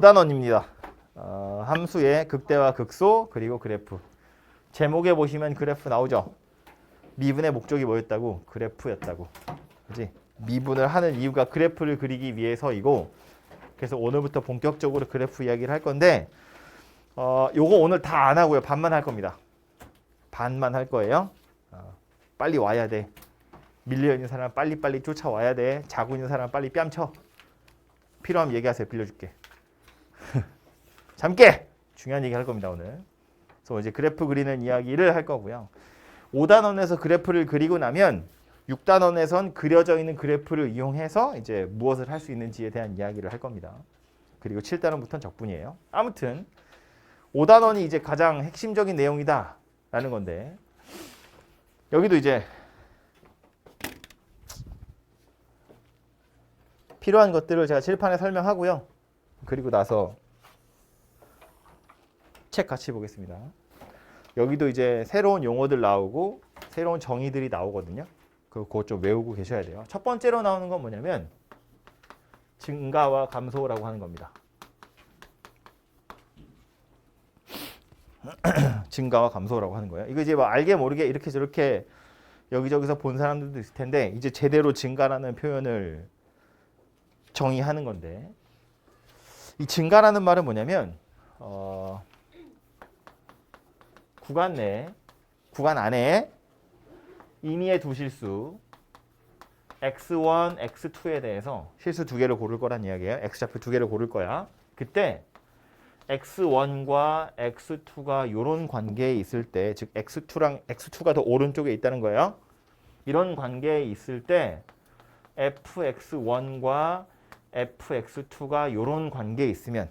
단원입니다. 함수의 극대와 극소 그리고 그래프. 제목에 보시면 그래프 나오죠. 미분의 목적이 뭐였다고? 그래프였다고. 그지? 미분을 하는 이유가 그래프를 그리기 위해서이고, 그래서 오늘부터 본격적으로 그래프 이야기를 할 건데, 요거 오늘 다 안 하고요. 반만 할 겁니다. 반만 할 거예요. 빨리 와야 돼. 밀려 있는 사람 빨리빨리 쫓아와야 돼. 자고 있는 사람 빨리 뺨쳐. 필요하면 얘기하세요. 빌려줄게. 잠깨! 중요한 얘기 할 겁니다, 오늘. 그래서 이제 그래프 그리는 이야기를 할 거고요. 5단원에서 그래프를 그리고 나면 6단원에선 그려져 있는 그래프를 이용해서 이제 무엇을 할 수 있는지에 대한 이야기를 할 겁니다. 그리고 7단원부터는 적분이에요. 아무튼 5단원이 이제 가장 핵심적인 내용이다 라는 건데, 여기도 이제 필요한 것들을 제가 칠판에 설명하고요. 그리고 나서 책 같이 보겠습니다. 여기도 이제 새로운 용어들 나오고 새로운 정의들이 나오거든요. 그거 좀 외우고 계셔야 돼요. 첫 번째로 나오는 건 뭐냐면 증가와 감소라고 하는 겁니다. 증가와 감소라고 하는 거예요. 이거 이제 뭐 알게 모르게 이렇게 저렇게 여기저기서 본 사람들도 있을 텐데, 이제 제대로 증가라는 표현을 정의하는 건데, 이 증가라는 말은 뭐냐면 구간 안에 임의의 두 실수 x1, x2에 대해서 실수 두 개를 고를 거란 이야기예요. x좌표 두 개를 고를 거야. 그때 x1과 x2가 이런 관계에 있을 때, 즉 x2가 더 오른쪽에 있다는 거예요. 이런 관계에 있을 때 fx1과 fx2가 이런 관계에 있으면,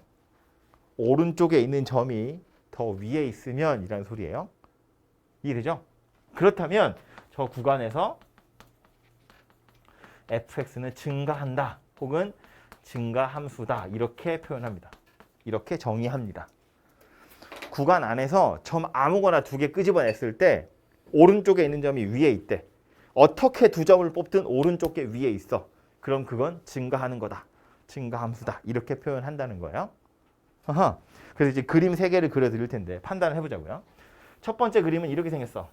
오른쪽에 있는 점이 더 위에 있으면 이라는 소리예요. 이해되죠? 그렇다면 저 구간에서 fx는 증가한다 혹은 증가함수다 이렇게 표현합니다. 이렇게 정의합니다. 구간 안에서 점 아무거나 두 개 끄집어냈을 때 오른쪽에 있는 점이 위에 있대. 어떻게 두 점을 뽑든 오른쪽 게 위에 있어. 그럼 그건 증가하는 거다. 증가함수다. 이렇게 표현한다는 거예요. 그래서 이제 그림 3개를 그려드릴 텐데 판단을 해보자고요. 첫 번째 그림은 이렇게 생겼어.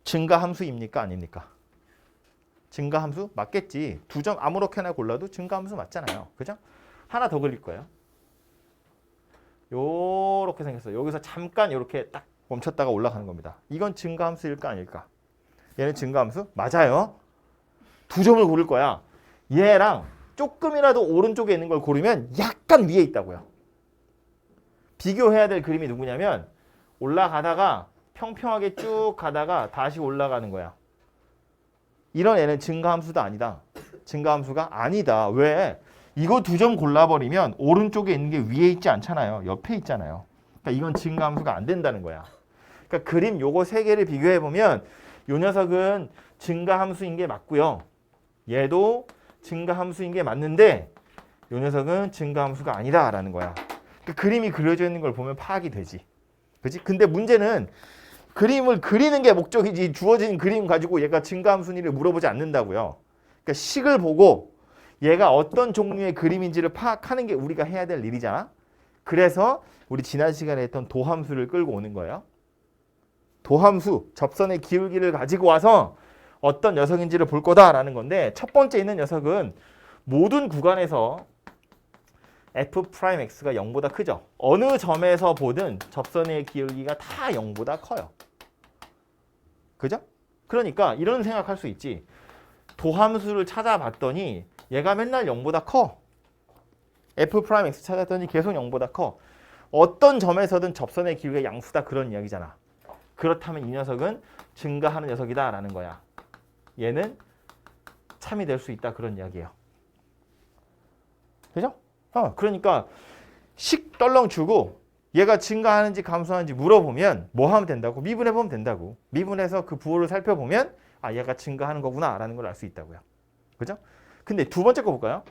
증가함수입니까? 아닙니까? 증가함수? 맞겠지. 두 점 아무렇게나 골라도 증가함수 맞잖아요. 그죠? 하나 더 그릴 거예요. 요렇게 생겼어요. 여기서 잠깐 이렇게 딱 멈췄다가 올라가는 겁니다. 이건 증가함수일까 아닐까? 얘는 증가함수? 맞아요. 두 점을 고를 거야. 얘랑 조금이라도 오른쪽에 있는 걸 고르면 약간 위에 있다고요. 비교해야 될 그림이 누구냐면, 올라가다가 평평하게 쭉 가다가 다시 올라가는 거야. 이런 애는 증가함수도 아니다. 증가함수가 아니다. 왜? 이거 두 점 골라버리면 오른쪽에 있는 게 위에 있지 않잖아요. 옆에 있잖아요. 그러니까 이건 증가함수가 안 된다는 거야. 그러니까 그림 요거 3개를 비교해보면 요 녀석은 증가함수인 게 맞고요. 얘도 증가함수인 게 맞는데 요 녀석은 증가함수가 아니다라는 거야. 그러니까 그림이 그려져 있는 걸 보면 파악이 되지. 그렇지? 근데 문제는 그림을 그리는 게 목적이지 주어진 그림 가지고 얘가 증가함수인지를 물어보지 않는다고요. 그러니까 식을 보고 얘가 어떤 종류의 그림인지를 파악하는 게 우리가 해야 될 일이잖아. 그래서 우리 지난 시간에 했던 도함수를 끌고 오는 거예요. 도함수, 접선의 기울기를 가지고 와서 어떤 녀석인지를 볼 거다라는 건데, 첫 번째 있는 녀석은 모든 구간에서 f'x가 0보다 크죠. 어느 점에서 보든 접선의 기울기가 다 0보다 커요. 그죠? 그러니까 이런 생각할 수 있지. 도함수를 찾아봤더니 얘가 맨날 0보다 커. f'x 찾았더니 계속 0보다 커. 어떤 점에서든 접선의 기울기가 양수다, 그런 이야기잖아. 그렇다면 이 녀석은 증가하는 녀석이다 라는 거야. 얘는 참이 될 수 있다, 그런 이야기예요. 그죠? 그러니까 식 떨렁 주고 얘가 증가하는지 감소하는지 물어보면 뭐 하면 된다고? 미분해보면 된다고. 미분해서 그 부호를 살펴보면 아, 얘가 증가하는 거구나 라는 걸 알 수 있다고요. 그죠? 근데 두 번째 거 볼까요?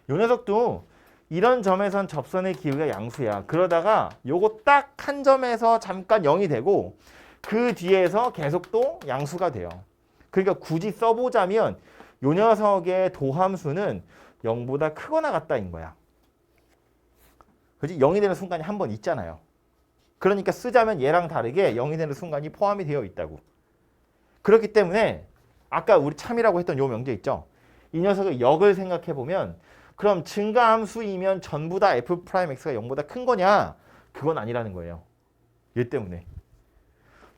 요 녀석도 이런 점에선 접선의 기울기가 양수야. 그러다가 요거 딱 한 점에서 잠깐 0이 되고 그 뒤에서 계속 또 양수가 돼요. 그러니까 굳이 써보자면 요 녀석의 도함수는 0보다 크거나 같다인 거야. 그지? 0이 되는 순간이 한 번 있잖아요. 그러니까 쓰자면 얘랑 다르게 0이 되는 순간이 포함이 되어 있다고. 그렇기 때문에 아까 우리 참이라고 했던 요 명제 있죠? 이 녀석의 역을 생각해 보면 그럼 증가함수이면 전부 다 f'x가 0보다 큰 거냐? 그건 아니라는 거예요. 얘 때문에.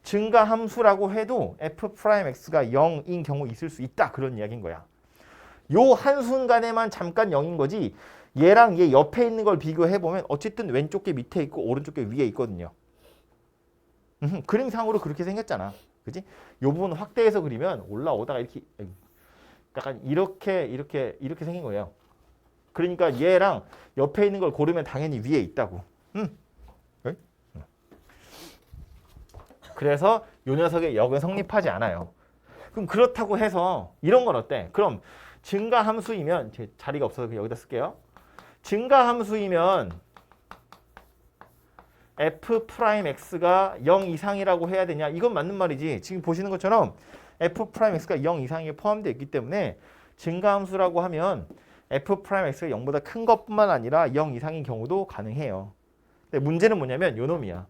증가함수라고 해도 f'x가 0인 경우 있을 수 있다. 그런 이야기인 거야. 요 한순간에만 잠깐 0인 거지 얘랑 얘 옆에 있는 걸 비교해 보면 어쨌든 왼쪽 게 밑에 있고 오른쪽 게 위에 있거든요. 그림상으로 그렇게 생겼잖아. 그지? 요 부분 확대해서 그리면 올라오다가 이렇게 약간 이렇게 생긴 거예요. 그러니까 얘랑 옆에 있는 걸 고르면 당연히 위에 있다고. 그래서 요 녀석의 역은 성립하지 않아요. 그럼 그렇다고 해서 이런 건 어때? 그럼 증가함수이면 제 자리가 없어서 여기다 쓸게요. 증가함수이면 f'x가 0 이상이라고 해야 되냐? 이건 맞는 말이지. 지금 보시는 것처럼 f'x가 0 이상이 포함되어 있기 때문에 증가함수라고 하면 f'x가 0보다 큰 것뿐만 아니라 0 이상인 경우도 가능해요. 근데 문제는 뭐냐면 요 놈이야.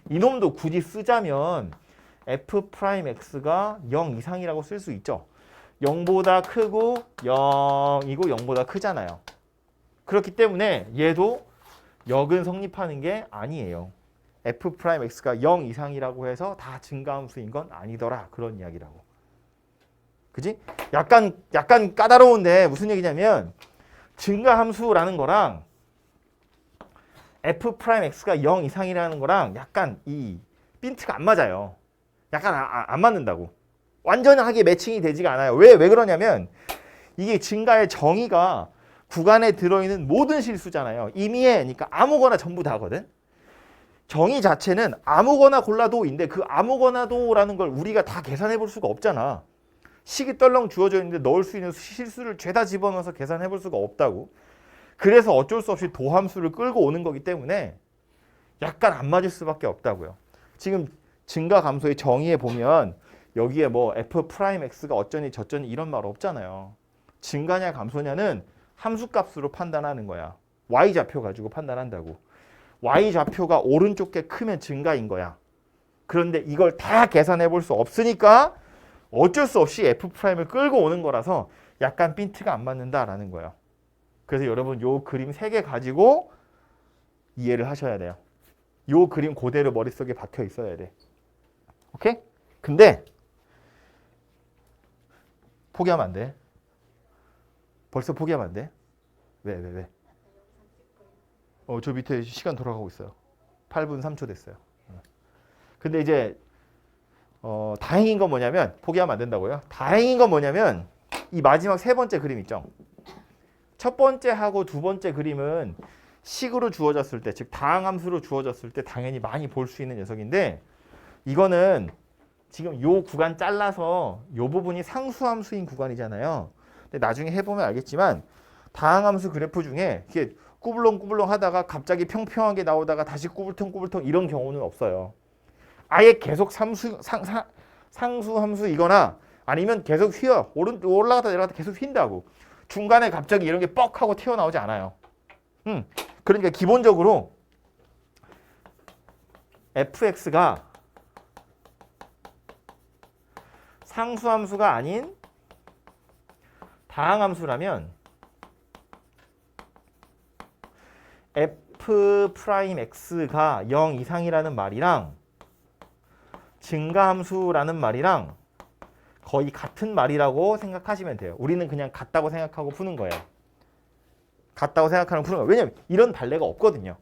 이놈도 굳이 쓰자면 f'x가 0 이상이라고 쓸 수 있죠. 0보다 크고 0이고 0보다 크잖아요. 그렇기 때문에 얘도 역은 성립하는 게 아니에요. f'x가 0 이상이라고 해서 다 증가함수인 건 아니더라. 그런 이야기라고. 그지? 약간 까다로운데 무슨 얘기냐면 증가함수라는 거랑 f'x가 0 이상이라는 거랑 약간 이 핀트가 안 맞아요. 약간 안 맞는다고. 완전하게 매칭이 되지가 않아요. 왜 그러냐면 이게 증가의 정의가 구간에 들어있는 모든 실수잖아요. 임의의 그러니까 아무거나 전부 다거든. 정의 자체는 아무거나 골라도인데 그 아무거나도라는 걸 우리가 다 계산해 볼 수가 없잖아. 식이 떨렁 주어져 있는데 넣을 수 있는 실수를 죄다 집어넣어서 계산해 볼 수가 없다고. 그래서 어쩔 수 없이 도함수를 끌고 오는 거기 때문에 약간 안 맞을 수밖에 없다고요. 지금 증가감소의 정의에 보면 여기에 뭐 f'x가 어쩌니 저쩌니 이런 말 없잖아요. 증가냐 감소냐는 함수값으로 판단하는 거야. y좌표 가지고 판단한다고. y좌표가 오른쪽 게 크면 증가인 거야. 그런데 이걸 다 계산해 볼 수 없으니까 어쩔 수 없이 f'을 끌고 오는 거라서 약간 핀트가 안 맞는다라는 거예요. 그래서 여러분 요 그림 3개 가지고 이해를 하셔야 돼요. 요 그림 그대로 머릿속에 박혀 있어야 돼. 오케이? 근데 포기하면 안 돼. 벌써 포기하면 안 돼. 왜? 저 밑에 시간 돌아가고 있어요. 8분 3초 됐어요. 근데 이제 다행인 건 뭐냐면 포기하면 안 된다고요. 다행인 건 뭐냐면 이 마지막 3번째 그림 있죠. 첫 번째하고 두 번째 그림은 식으로 주어졌을 때, 즉 다항함수로 주어졌을 때 당연히 많이 볼 수 있는 녀석인데 이거는 지금 요 구간 잘라서 요 부분이 상수함수인 구간이잖아요. 근데 나중에 해보면 알겠지만 다항함수 그래프 중에 이게 꾸불렁꾸불렁 하다가 갑자기 평평하게 나오다가 다시 꾸불텅꾸불텅 이런 경우는 없어요. 아예 계속 상수함수이거나 아니면 계속 휘어. 올라가다 내려가다 계속 휜다고. 중간에 갑자기 이런 게 뻑 하고 튀어나오지 않아요. 그러니까 기본적으로 fx가 상수함수가 아닌 다항함수라면 f'x가 0 이상이라는 말이랑 증가함수라는 말이랑 거의 같은 말이라고 생각하시면 돼요. 우리는 그냥 같다고 생각하고 푸는 거예요. 같다고 생각하는 푸는 거예요. 왜냐면 이런 발레가 없거든요.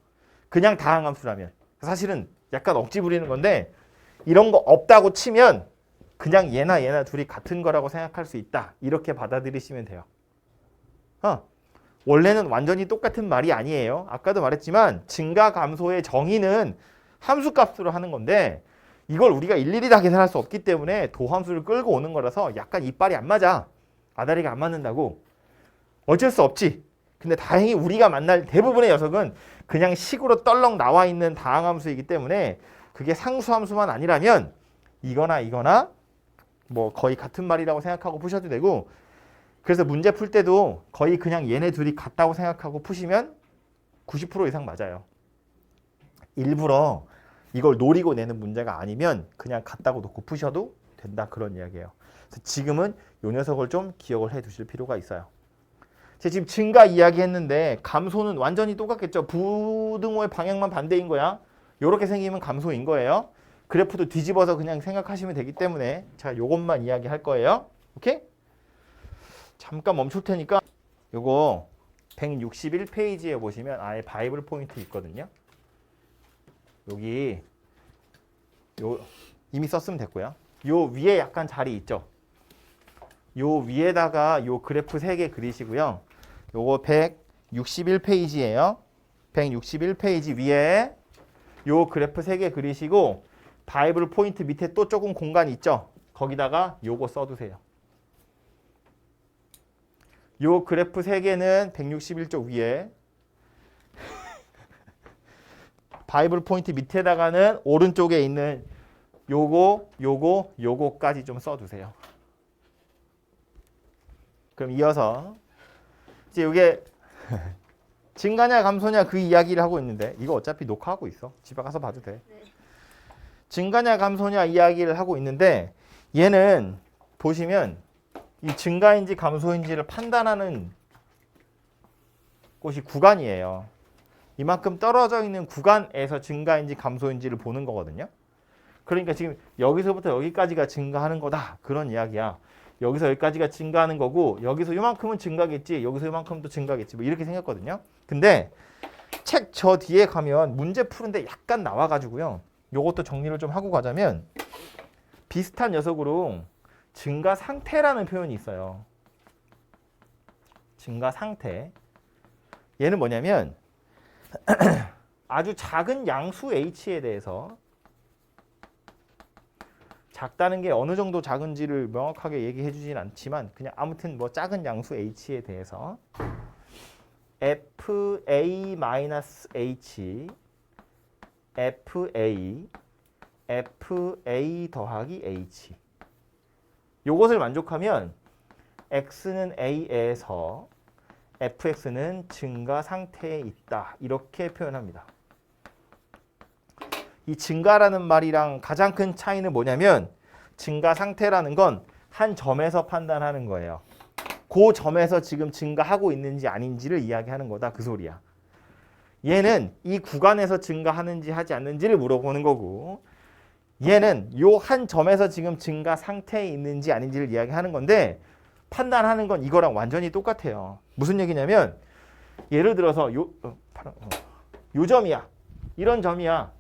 그냥 다항함수라면. 사실은 약간 억지 부리는 건데 이런 거 없다고 치면 그냥 얘나 둘이 같은 거라고 생각할 수 있다. 이렇게 받아들이시면 돼요. 원래는 완전히 똑같은 말이 아니에요. 아까도 말했지만 증가 감소의 정의는 함수값으로 하는 건데 이걸 우리가 일일이 다 계산할 수 없기 때문에 도함수를 끌고 오는 거라서 약간 이빨이 안 맞아. 아다리가 안 맞는다고. 어쩔 수 없지. 근데 다행히 우리가 만날 대부분의 녀석은 그냥 식으로 떨렁 나와 있는 다항함수이기 때문에 그게 상수함수만 아니라면 이거나 뭐 거의 같은 말이라고 생각하고 푸셔도 되고 그래서 문제 풀 때도 거의 그냥 얘네 둘이 같다고 생각하고 푸시면 90% 이상 맞아요. 일부러 이걸 노리고 내는 문제가 아니면 그냥 갖다가 놓고 푸셔도 된다 그런 이야기예요. 그래서 지금은 이 녀석을 좀 기억을 해 두실 필요가 있어요. 제가 지금 증가 이야기했는데 감소는 완전히 똑같겠죠. 부등호의 방향만 반대인 거야. 이렇게 생기면 감소인 거예요. 그래프도 뒤집어서 그냥 생각하시면 되기 때문에 제가 이것만 이야기할 거예요. 오케이? 잠깐 멈출 테니까 요거 161페이지에 보시면 아예 바이블 포인트 있거든요. 여기 요 이미 썼으면 됐고요. 요 위에 약간 자리 있죠. 요 위에다가 요 그래프 3개 그리시고요. 요거 161페이지예요. 161페이지 위에 요 그래프 3개 그리시고 바이블 포인트 밑에 또 조금 공간이 있죠. 거기다가 요거 써두세요. 요 그래프 3개는 161쪽 위에 바이블 포인트 밑에다가는 오른쪽에 있는 요거까지 좀 써두세요. 그럼 이어서 이제 이게 증가냐 감소냐 그 이야기를 하고 있는데 이거 어차피 녹화하고 있어. 집에 가서 봐도 돼. 네. 증가냐 감소냐 이야기를 하고 있는데 얘는 보시면 이 증가인지 감소인지를 판단하는 곳이 구간이에요. 이만큼 떨어져 있는 구간에서 증가인지 감소인지를 보는 거거든요. 그러니까 지금 여기서부터 여기까지가 증가하는 거다 그런 이야기야. 여기서 여기까지가 증가하는 거고 여기서 요만큼은 증가겠지 여기서 요만큼도 증가겠지 뭐 이렇게 생겼거든요. 근데 책 저 뒤에 가면 문제 푸는데 약간 나와가지고요. 요것도 정리를 좀 하고 가자면 비슷한 녀석으로 증가 상태라는 표현이 있어요. 증가 상태. 얘는 뭐냐면 아주 작은 양수 h에 대해서 작다는 게 어느 정도 작은지를 명확하게 얘기해 주진 않지만 그냥 아무튼 뭐 작은 양수 h에 대해서 fa-h fa 더하기 h 요것을 만족하면 x는 a에서 fx는 증가 상태에 있다 이렇게 표현합니다. 이 증가라는 말이랑 가장 큰 차이는 뭐냐면 증가 상태라는 건 한 점에서 판단하는 거예요. 그 점에서 지금 증가하고 있는지 아닌지를 이야기하는 거다 그 소리야. 얘는 이 구간에서 증가하는지 하지 않는지를 물어보는 거고 얘는 요 한 점에서 지금 증가 상태에 있는지 아닌지를 이야기하는 건데 판단하는 건 이거랑 완전히 똑같아요. 무슨 얘기냐면 예를 들어서 요 점이야. 이런 점이야.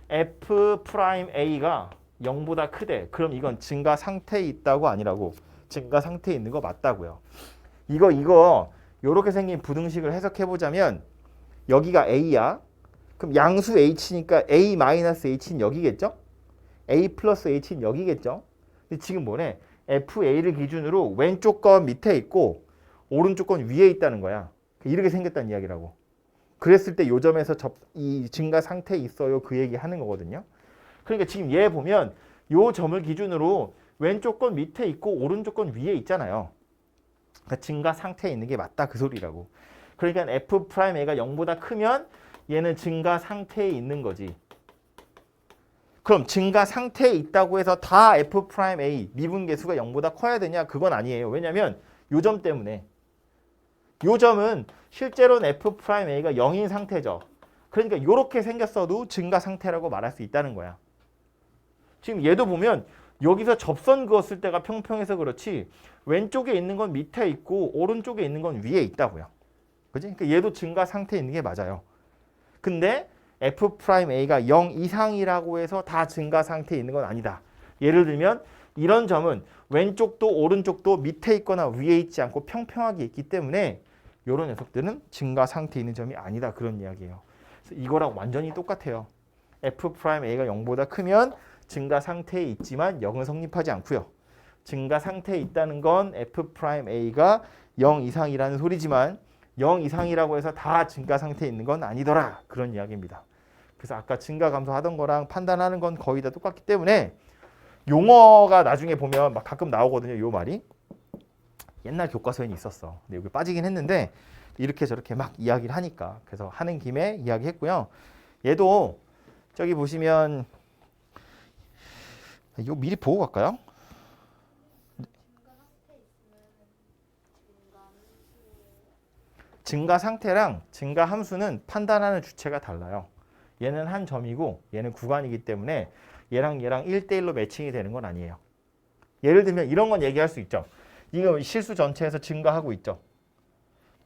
F'A가 0보다 크대. 그럼 이건 증가 상태에 있다고 아니라고. 증가 상태에 있는 거 맞다고요. 이거 요렇게 생긴 부등식을 해석해 보자면 여기가 A야. 그럼 양수 H니까 A-H는 여기겠죠? A 플러스 H는 여기겠죠? 근데 지금 뭐래? FA를 기준으로 왼쪽 건 밑에 있고 오른쪽 건 위에 있다는 거야. 이렇게 생겼다는 이야기라고. 그랬을 때 요 점에서 이 증가 상태에 있어요. 그 얘기 하는 거거든요. 그러니까 지금 얘 보면 요 점을 기준으로 왼쪽 건 밑에 있고 오른쪽 건 위에 있잖아요. 그러니까 증가 상태에 있는 게 맞다 그 소리라고. 그러니까 F'A가 0보다 크면 얘는 증가 상태에 있는 거지. 그럼 증가 상태에 있다고 해서 다 F'A 미분계수가 0보다 커야 되냐? 그건 아니에요. 왜냐면 요 점 때문에. 요 점은 실제로는 F'A가 0인 상태죠. 그러니까 이렇게 생겼어도 증가 상태라고 말할 수 있다는 거야. 지금 얘도 보면 여기서 접선 그었을 때가 평평해서 그렇지 왼쪽에 있는 건 밑에 있고 오른쪽에 있는 건 위에 있다고요. 그지? 그러니까 얘도 증가 상태에 있는 게 맞아요. 근데 F'A가 0 이상이라고 해서 다 증가 상태에 있는 건 아니다. 예를 들면 이런 점은 왼쪽도 오른쪽도 밑에 있거나 위에 있지 않고 평평하게 있기 때문에 이런 녀석들은 증가 상태에 있는 점이 아니다. 그런 이야기예요. 그래서 이거랑 완전히 똑같아요. F'A가 0보다 크면 증가 상태에 있지만 0은 성립하지 않고요. 증가 상태에 있다는 건 F'A가 0 이상이라는 소리지만 0 이상이라고 해서 다 증가 상태에 있는 건 아니더라. 그런 이야기입니다. 그래서 아까 증가 감소하던 거랑 판단하는 건 거의 다 똑같기 때문에 용어가 나중에 보면 막 가끔 나오거든요. 요 말이. 옛날 교과서에는 있었어. 근데 여기 빠지긴 했는데 이렇게 저렇게 막 이야기를 하니까 그래서 하는 김에 이야기했고요. 얘도 저기 보시면 이거 미리 보고 갈까요? 증가 상태랑 증가 함수는 판단하는 주체가 달라요. 얘는 한 점이고 얘는 구간이기 때문에 얘랑 1대1로 매칭이 되는 건 아니에요. 예를 들면 이런 건 얘기할 수 있죠. 이거 실수 전체에서 증가하고 있죠.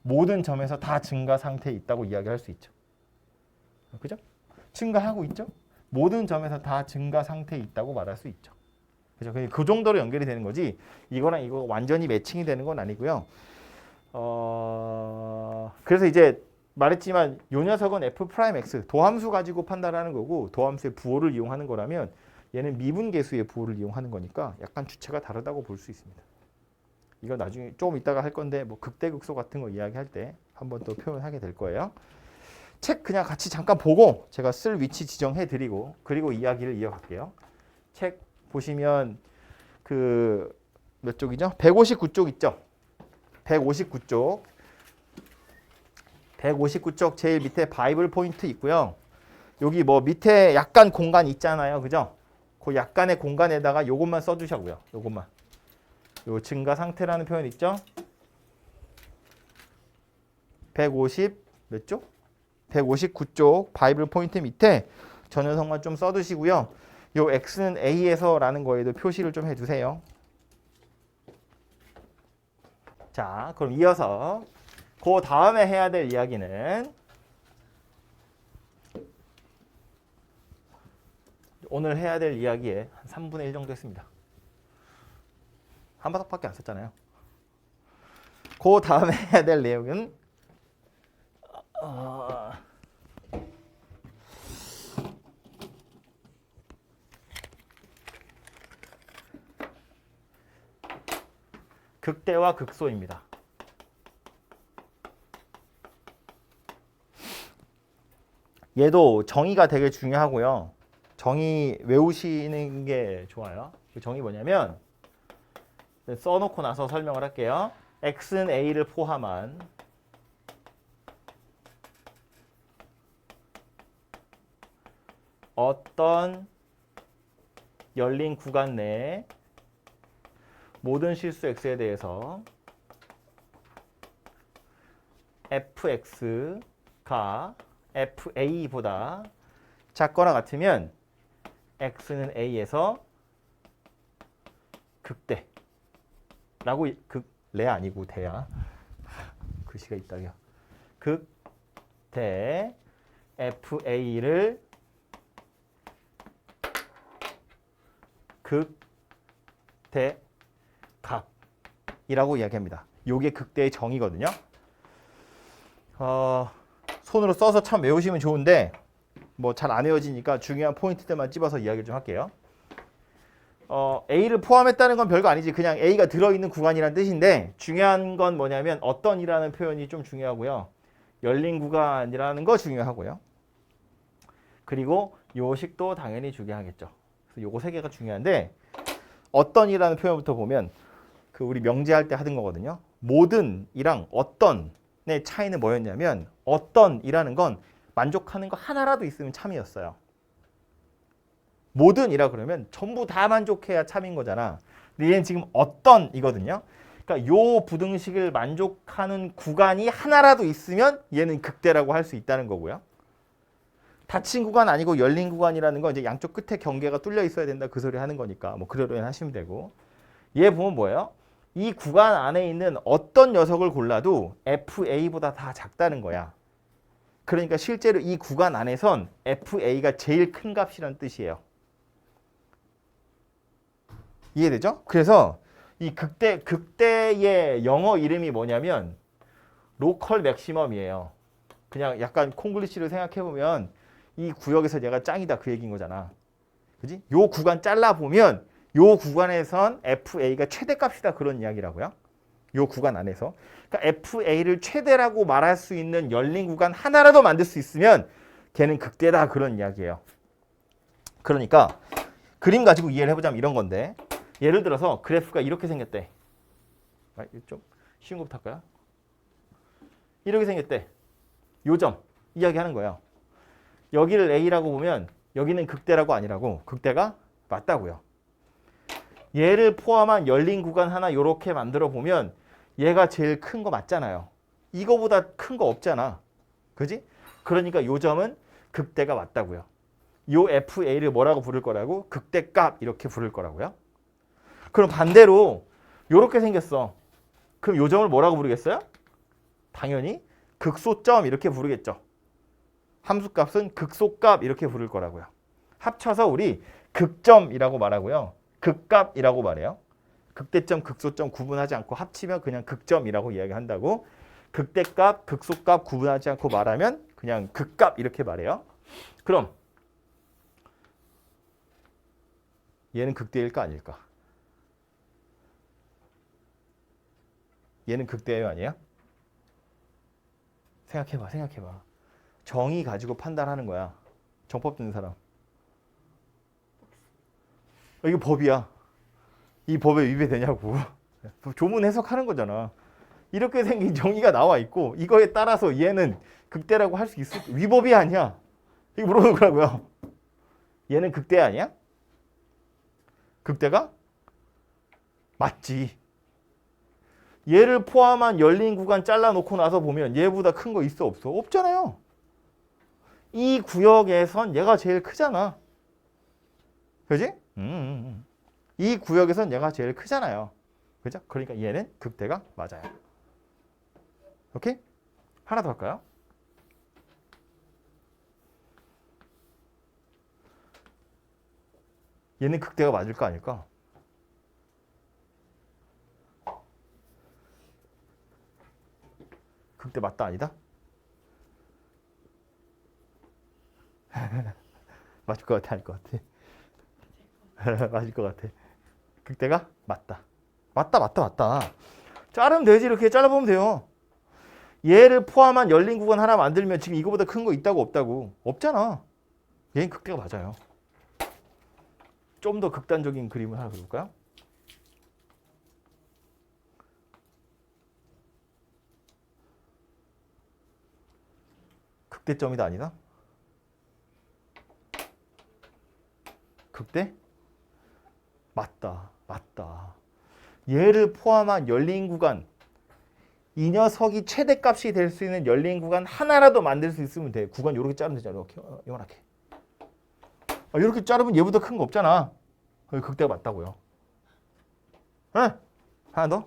모든 점에서 다 증가 상태에 있다고 이야기할 수 있죠. 그죠? 증가하고 있죠. 모든 점에서 다 증가 상태에 있다고 말할 수 있죠. 그죠? 그 정도로 연결이 되는 거지 이거랑 이거 완전히 매칭이 되는 건 아니고요. 그래서 이제 말했지만 이 녀석은 f'(x) 도함수 가지고 판단하는 거고 도함수의 부호를 이용하는 거라면 얘는 미분계수의 부호를 이용하는 거니까 약간 주체가 다르다고 볼 수 있습니다. 이거 나중에 조금 이따가 할 건데 뭐 극대극소 같은 거 이야기할 때 한번 또 표현하게 될 거예요. 책 그냥 같이 잠깐 보고 제가 쓸 위치 지정해 드리고 그리고 이야기를 이어갈게요. 책 보시면 그 몇 쪽이죠? 159쪽 있죠? 159쪽. 159쪽 제일 밑에 바이블 포인트 있고요. 여기 뭐 밑에 약간 공간 있잖아요. 그죠? 그 약간의 공간에다가 요것만 써주자고요. 요것만. 요 증가 상태라는 표현 있죠? 150 몇 쪽? 159쪽 바이블 포인트 밑에 저 녀석만 좀 써두시고요. 요 x는 a에서라는 거에도 표시를 좀 해두세요. 자, 그럼 이어서 그 다음에 해야 될 이야기는 오늘 해야 될 이야기의 한 3분의 1 정도 했습니다. 한 바닥밖에 안 썼잖아요. 그 다음에 해야 될 내용은 극대와 극소입니다. 얘도 정의가 되게 중요하고요. 정의 외우시는 게 좋아요. 그 정의 뭐냐면 써놓고 나서 설명을 할게요. x는 a를 포함한 어떤 열린 구간 내에 모든 실수 x에 대해서 fx가 fa보다 작거나 같으면 x는 a에서 극대라고 극래 아니고 대야 글씨가 있다요. 극대 fa를 극대값이라고 이야기합니다. 요게 극대의 정의거든요. 손으로 써서 참 외우시면 좋은데 뭐 잘 안 외워지니까 중요한 포인트들만 찝어서 이야기를 좀 할게요. A를 포함했다는 건 별거 아니지. 그냥 A가 들어있는 구간이라는 뜻인데 중요한 건 뭐냐면 어떤이라는 표현이 좀 중요하고요. 열린 구간이라는 거 중요하고요. 그리고 요식도 당연히 중요하겠죠. 그래서 요거 세 개가 중요한데 어떤이라는 표현부터 보면 그 우리 명제할 때 하던 거거든요. 모든이랑 어떤의 차이는 뭐였냐면 어떤이라는 건 만족하는 거 하나라도 있으면 참이었어요. 모든이라 그러면 전부 다 만족해야 참인 거잖아. 근데 얘는 지금 어떤이거든요. 그러니까 요 부등식을 만족하는 구간이 하나라도 있으면 얘는 극대라고 할 수 있다는 거고요. 닫힌 구간 아니고 열린 구간이라는 건 이제 양쪽 끝에 경계가 뚫려 있어야 된다 그 소리 하는 거니까 뭐 그러려니 하시면 되고. 얘 보면 뭐예요? 이 구간 안에 있는 어떤 녀석을 골라도 FA보다 다 작다는 거야. 그러니까 실제로 이 구간 안에선 FA가 제일 큰 값이라는 뜻이에요. 이해되죠? 그래서 이 극대의 영어 이름이 뭐냐면 로컬 맥시멈이에요. 그냥 약간 콩글리시를 생각해보면 이 구역에서 얘가 짱이다 그 얘기인 거잖아. 그지? 요 구간 잘라보면 요 구간에선 FA가 최대값이다 그런 이야기라고요. 요 구간 안에서. 그러니까 FA를 최대라고 말할 수 있는 열린 구간 하나라도 만들 수 있으면 걔는 극대다 그런 이야기예요. 그러니까 그림 가지고 이해를 해보자면 이런 건데 예를 들어서 그래프가 이렇게 생겼대. 좀 쉬운 것부터 할까요? 이렇게 생겼대. 요점 이야기하는 거예요. 여기를 A라고 보면 여기는 극대라고 아니라고. 극대가 맞다고요. 얘를 포함한 열린 구간 하나 이렇게 만들어 보면 얘가 제일 큰 거 맞잖아요. 이거보다 큰 거 없잖아. 그지? 그러니까 요 점은 극대가 맞다고요. 요 FA를 뭐라고 부를 거라고? 극대값 이렇게 부를 거라고요. 그럼 반대로 요렇게 생겼어. 그럼 요 점을 뭐라고 부르겠어요? 당연히 극소점 이렇게 부르겠죠. 함수값은 극소값 이렇게 부를 거라고요. 합쳐서 우리 극점이라고 말하고요. 극값이라고 말해요. 극대점, 극소점 구분하지 않고 합치면 그냥 극점이라고 이야기한다고. 극대값, 극소값 구분하지 않고 말하면 그냥 극값 이렇게 말해요. 그럼 얘는 극대일까 아닐까? 얘는 극대예요 아니에요? 생각해봐, 생각해봐. 정의 가지고 판단하는 거야. 정법 듣는 사람. 이게 법이야. 이 법에 위배되냐고. 조문 해석하는 거잖아. 이렇게 생긴 정의가 나와 있고 이거에 따라서 얘는 극대라고 할 수 있을 위법이 아니야. 이거 물어보는 거라고요. 얘는 극대 아니야? 극대가? 맞지. 얘를 포함한 열린 구간 잘라놓고 나서 보면 얘보다 큰 거 있어 없어? 없잖아요. 이 구역에선 얘가 제일 크잖아. 그지? 이 구역에선 얘가 제일 크잖아요. 그죠? 그러니까 얘는 극대가 맞아요. 오케이? 하나 더 할까요? 얘는 극대가 맞을까 아닐까? 극대 맞다 아니다? 맞을 것 같아 아닐 것 같아? 맞을 것 같아. 극대가 맞다. 맞다. 자르면 되지. 이렇게 잘라보면 돼요. 얘를 포함한 열린 구간 하나 만들면 지금 이거보다 큰 거 있다고 없다고? 없잖아. 얘는 극대가 맞아요. 좀 더 극단적인 그림을 하나 그려볼까요? 극대점이다 아니다? 극대? 맞다. 얘를 포함한 열린 구간, 이 녀석이 최대값이 될 수 있는 열린 구간 하나라도 만들 수 있으면 돼. 구간 이렇게 자르면 되잖아. 이렇게 요만하게. 이렇게 자르면 얘보다 큰 거 없잖아. 극대가 맞다고요. 네? 하나 더.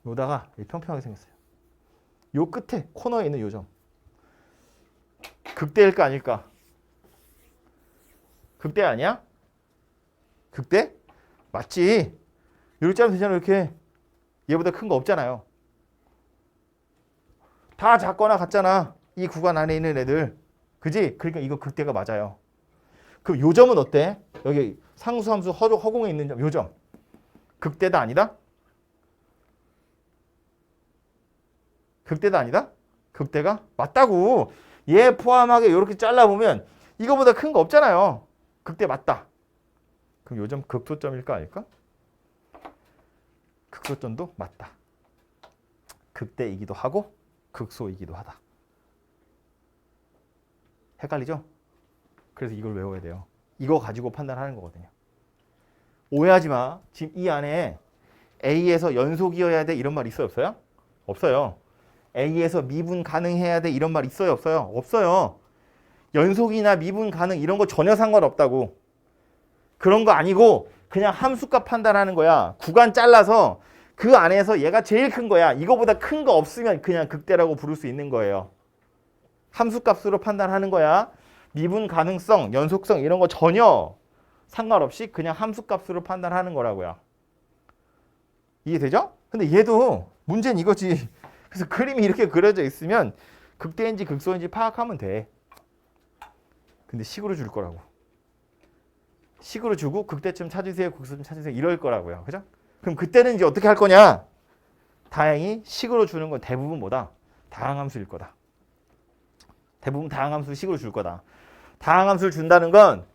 요다가 평평하게 생겼어요. 요 끝에 코너에 있는 요 점. 극대일까 아닐까? 극대 아니야? 극대? 맞지. 이렇게 자르면 되잖아. 이렇게. 얘보다 큰 거 없잖아요. 다 작거나 같잖아. 이 구간 안에 있는 애들. 그지? 그러니까 이거 극대가 맞아요. 그럼 요 점은 어때? 여기 상수함수 허공에 있는 점. 요 점. 극대다 아니다? 극대다 아니다? 극대가 맞다고. 얘 포함하게 이렇게 잘라보면 이거보다 큰 거 없잖아요. 극대 맞다. 그럼 요 점 극소점일까 아닐까? 극소점도 맞다. 극대이기도 하고 극소이기도 하다. 헷갈리죠? 그래서 이걸 외워야 돼요. 이거 가지고 판단하는 거거든요. 오해하지 마. 지금 이 안에 A에서 연속이어야 돼 이런 말 있어요 없어요? 없어요. A에서 미분 가능해야 돼 이런 말 있어요 없어요? 없어요. 연속이나 미분 가능 이런 거 전혀 상관없다고. 그런 거 아니고 그냥 함수값 판단하는 거야. 구간 잘라서 그 안에서 얘가 제일 큰 거야. 이거보다 큰 거 없으면 그냥 극대라고 부를 수 있는 거예요. 함수값으로 판단하는 거야. 미분 가능성, 연속성 이런 거 전혀 상관없이 그냥 함수값으로 판단하는 거라고요. 이해되죠? 근데 얘도 문제는 이거지. 그래서 그림이 이렇게 그려져 있으면 극대인지 극소인지 파악하면 돼. 근데 식으로 줄 거라고. 식으로 주고 극대점 찾으세요, 극소점 찾으세요 이럴 거라고요. 그죠? 그럼 그때는 이제 어떻게 할 거냐? 다행히 식으로 주는 건 대부분 뭐다? 다항함수일 거다. 대부분 다항함수 식으로 줄 거다. 다항함수를 준다는 건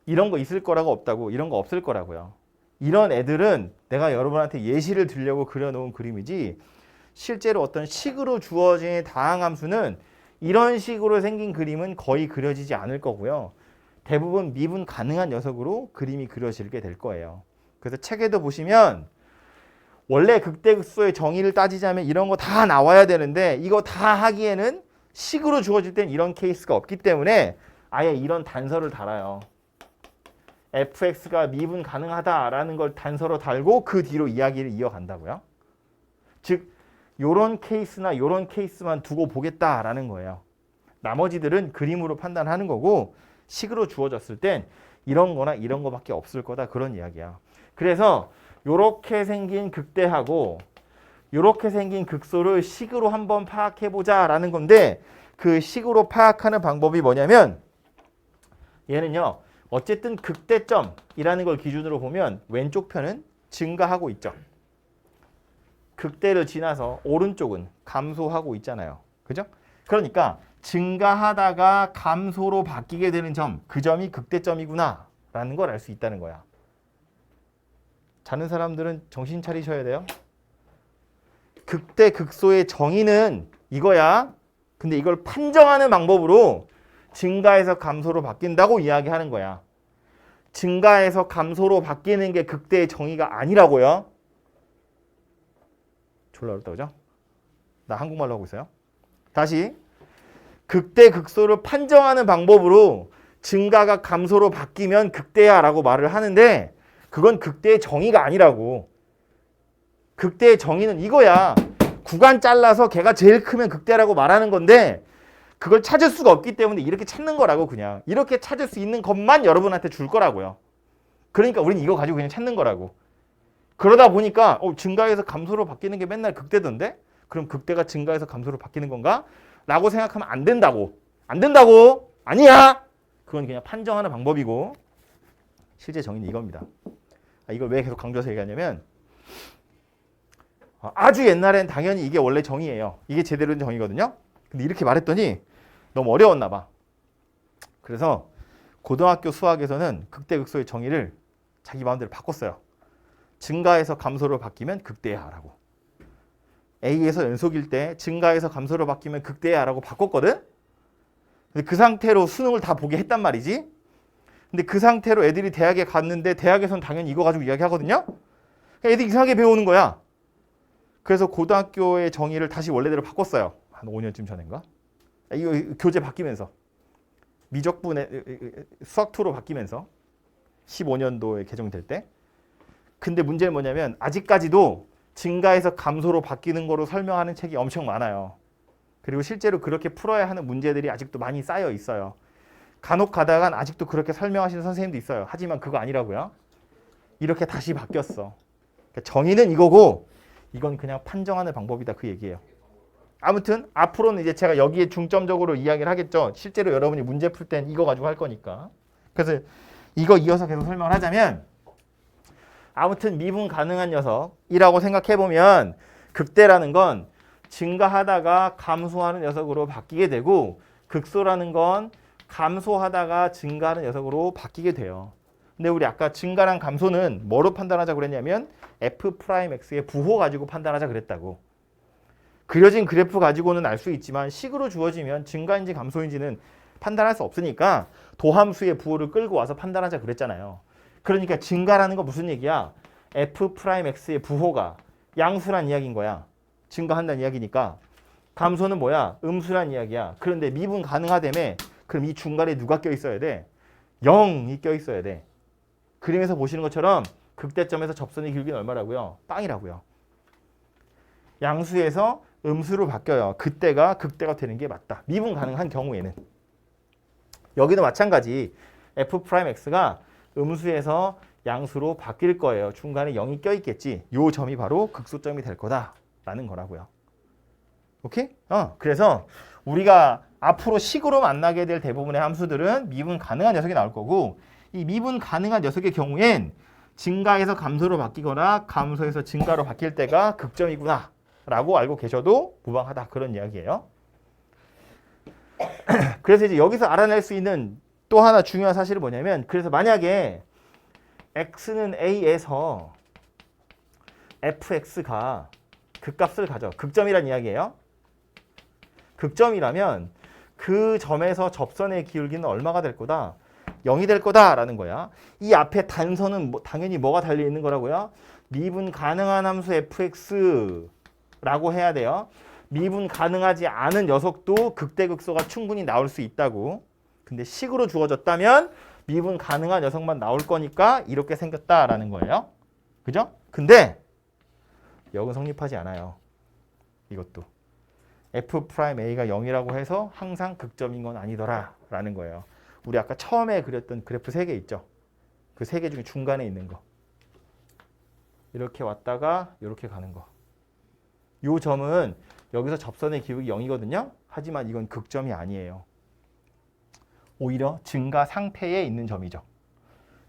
이런 거 있을 거라고 없다고, 이런 거 없을 거라고요. 이런 애들은 내가 여러분한테 예시를 들려고 그려놓은 그림이지 실제로 어떤 식으로 주어진 다항함수는 이런 식으로 생긴 그림은 거의 그려지지 않을 거고요. 대부분 미분 가능한 녀석으로 그림이 그려지게 될 거예요. 그래서 책에도 보시면 원래 극대극소의 정의를 따지자면 이런 거 다 나와야 되는데 이거 다 하기에는 식으로 주어질 땐 이런 케이스가 없기 때문에 아예 이런 단서를 달아요. fx가 미분 가능하다라는 걸 단서로 달고 그 뒤로 이야기를 이어간다고요. 즉 요런 케이스나 요런 케이스만 두고 보겠다라는 거예요. 나머지들은 그림으로 판단하는 거고 식으로 주어졌을 땐 이런 거나 이런 거밖에 없을 거다 그런 이야기야. 그래서 요렇게 생긴 극대하고 요렇게 생긴 극소를 식으로 한번 파악해 보자라는 건데 그 식으로 파악하는 방법이 뭐냐면 얘는요. 어쨌든 극대점이라는 걸 기준으로 보면 왼쪽 편은 증가하고 있죠. 극대를 지나서 오른쪽은 감소하고 있잖아요. 그죠? 그러니까 증가하다가 감소로 바뀌게 되는 점, 그 점이 극대점이구나 라는 걸 알 수 있다는 거야. 자는 사람들은 정신 차리셔야 돼요. 극대 극소의 정의는 이거야. 근데 이걸 판정하는 방법으로 증가해서 감소로 바뀐다고 이야기하는 거야. 증가해서 감소로 바뀌는 게 극대의 정의가 아니라고요. 졸라 어렵다 그죠? 나 한국말로 하고 있어요. 다시 극대 극소를 판정하는 방법으로 증가가 감소로 바뀌면 극대야 라고 말을 하는데 그건 극대의 정의가 아니라고. 극대의 정의는 이거야. 구간 잘라서 걔가 제일 크면 극대라고 말하는 건데 그걸 찾을 수가 없기 때문에 이렇게 찾는 거라고. 그냥 이렇게 찾을 수 있는 것만 여러분한테 줄 거라고요. 그러니까 우린 이거 가지고 그냥 찾는 거라고. 그러다 보니까 증가해서 감소로 바뀌는 게 맨날 극대던데? 그럼 극대가 증가해서 감소로 바뀌는 건가? 라고 생각하면 안 된다고. 안 된다고. 아니야. 그건 그냥 판정하는 방법이고 실제 정의는 이겁니다. 이걸 왜 계속 강조해서 얘기하냐면 아주 옛날엔 당연히 이게 원래 정의예요. 이게 제대로 된 정의거든요. 근데 이렇게 말했더니 너무 어려웠나 봐. 그래서 고등학교 수학에서는 극대극소의 정의를 자기 마음대로 바꿨어요. 증가해서 감소로 바뀌면 극대야 라고. A에서 연속일 때 증가해서 감소로 바뀌면 극대야 라고 바꿨거든. 근데 그 상태로 수능을 다 보게 했단 말이지. 근데 그 상태로 애들이 대학에 갔는데 대학에서는 당연히 이거 가지고 이야기하거든요. 그러니까 애들이 이상하게 배우는 거야. 그래서 고등학교의 정의를 다시 원래대로 바꿨어요. 한 5년쯤 전인가? 이거 교재 바뀌면서 미적분 수학2로 바뀌면서 15년도에 개정될 때. 근데 문제는 뭐냐면 아직까지도 증가해서 감소로 바뀌는 거로 설명하는 책이 엄청 많아요. 그리고 실제로 그렇게 풀어야 하는 문제들이 아직도 많이 쌓여 있어요. 간혹 가다간 아직도 그렇게 설명하시는 선생님도 있어요. 하지만 그거 아니라고요. 이렇게 다시 바뀌었어. 그러니까 정의는 이거고 이건 그냥 판정하는 방법이다 그 얘기예요. 아무튼 앞으로는 이제 제가 여기에 중점적으로 이야기를 하겠죠. 실제로 여러분이 문제 풀 땐 이거 가지고 할 거니까. 그래서 이거 이어서 계속 설명을 하자면 아무튼 미분 가능한 녀석이라고 생각해보면 극대라는 건 증가하다가 감소하는 녀석으로 바뀌게 되고 극소라는 건 감소하다가 증가하는 녀석으로 바뀌게 돼요. 근데 우리 아까 증가랑 감소는 뭐로 판단하자고 그랬냐면 F'X의 부호 가지고 판단하자 그랬다고. 그려진 그래프 가지고는 알 수 있지만 식으로 주어지면 증가인지 감소인지는 판단할 수 없으니까 도함수의 부호를 끌고 와서 판단하자 그랬잖아요. 그러니까 증가라는 거 무슨 얘기야? F'X의 부호가 양수란 이야기인 거야. 증가한다는 이야기니까. 감소는 뭐야? 음수란 이야기야. 그런데 미분 가능하다며 그럼 이 중간에 누가 껴있어야 돼? 0이 껴있어야 돼. 그림에서 보시는 것처럼 극대점에서 접선의 길이는 얼마라고요? 빵이라고요. 양수에서 음수로 바뀌어요. 그때가 극대가 되는 게 맞다. 미분 가능한 경우에는. 여기도 마찬가지. F'X가 음수에서 양수로 바뀔 거예요. 중간에 0이 껴있겠지. 요 점이 바로 극소점이 될 거다라는 거라고요. 오케이? 그래서 우리가 앞으로 식으로 만나게 될 대부분의 함수들은 미분 가능한 녀석이 나올 거고 이 미분 가능한 녀석의 경우엔 증가해서 감소로 바뀌거나 감소해서 증가로 바뀔 때가 극점이구나 라고 알고 계셔도 무방하다 그런 이야기예요. 그래서 이제 여기서 알아낼 수 있는 또 하나 중요한 사실은 뭐냐면 그래서 만약에 x는 a에서 fx가 극값을 가져. 극점이란 이야기예요. 극점이라면 그 점에서 접선의 기울기는 얼마가 될 거다? 0이 될 거다라는 거야. 이 앞에 단선은 당연히 뭐가 달려 있는 거라고요? 미분 가능한 함수 fx라고 해야 돼요. 미분 가능하지 않은 녀석도 극대극소가 충분히 나올 수 있다고. 근데 식으로 주어졌다면 미분 가능한 녀석만 나올 거니까 이렇게 생겼다라는 거예요. 그죠? 근데 여기는 성립하지 않아요. 이것도. f'A가 0이라고 해서 항상 극점인 건 아니더라 라는 거예요. 우리 아까 처음에 그렸던 그래프 3개 있죠. 그 3개 중에 중간에 있는 거. 이렇게 왔다가 이렇게 가는 거. 요 점은 여기서 접선의 기울기 0이거든요. 하지만 이건 극점이 아니에요. 오히려 증가 상태에 있는 점이죠.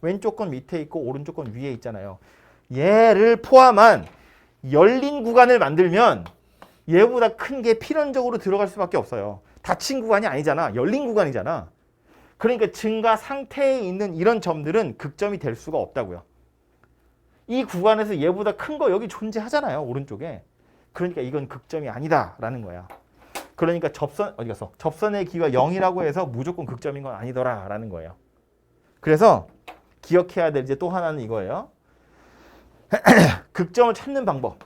왼쪽 건 밑에 있고 오른쪽 건 위에 있잖아요. 얘를 포함한 열린 구간을 만들면 얘보다 큰 게 필연적으로 들어갈 수밖에 없어요. 닫힌 구간이 아니잖아. 열린 구간이잖아. 그러니까 증가 상태에 있는 이런 점들은 극점이 될 수가 없다고요. 이 구간에서 얘보다 큰 거 여기 존재하잖아요. 오른쪽에. 그러니까 이건 극점이 아니다라는 거야. 그러니까 어디 갔어? 접선의 기가 0이라고 해서 무조건 극점인 건 아니더라라는 거예요. 그래서 기억해야 될 이제 또 하나는 이거예요. 극점을 찾는 방법.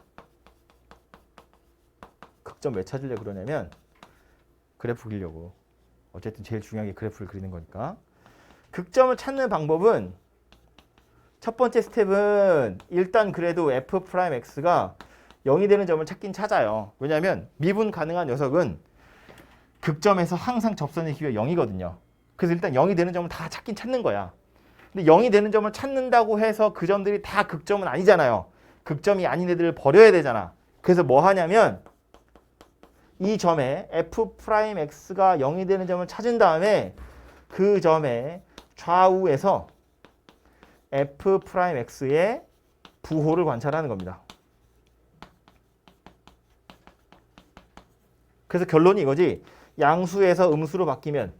극점 왜 찾으려고 그러냐면 그래프 그리려고. 어쨌든 제일 중요한 게 그래프를 그리는 거니까. 극점을 찾는 방법은 첫 번째 스텝은 일단 그래도 f'x가 0이 되는 점을 찾긴 찾아요. 왜냐하면 미분 가능한 녀석은 극점에서 항상 접선의 기회가 0이거든요. 그래서 일단 0이 되는 점을 다 찾긴 찾는 거야. 근데 0이 되는 점을 찾는다고 해서 그 점들이 다 극점은 아니잖아요. 극점이 아닌 애들을 버려야 되잖아. 그래서 뭐 하냐면 이 점에 f'x가 0이 되는 점을 찾은 다음에 그 점의 좌우에서 f'x의 부호를 관찰하는 겁니다. 그래서 결론이 이거지. 양수에서 음수로 바뀌면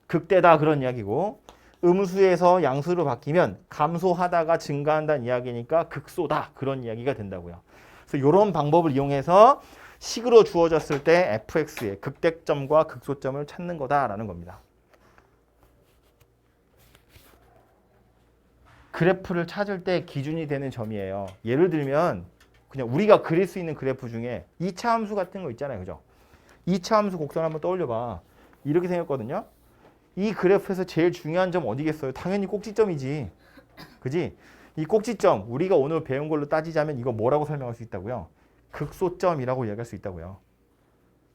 극대다 그런 이야기고 음수에서 양수로 바뀌면 감소하다가 증가한다는 이야기니까 극소다 그런 이야기가 된다고요. 그래서 이런 방법을 이용해서 식으로 주어졌을 때 fx의 극대점과 극소점을 찾는 거다라는 겁니다. 그래프를 찾을 때 기준이 되는 점이에요. 예를 들면 그냥 우리가 그릴 수 있는 그래프 중에 2차 함수 같은 거 있잖아요. 그죠? 2차 함수 곡선 한번 떠올려봐. 이렇게 생겼거든요. 이 그래프에서 제일 중요한 점 어디겠어요? 당연히 꼭지점이지. 그지? 이 꼭지점, 우리가 오늘 배운 걸로 따지자면 이거 뭐라고 설명할 수 있다고요? 극소점이라고 이야기할 수 있다고요.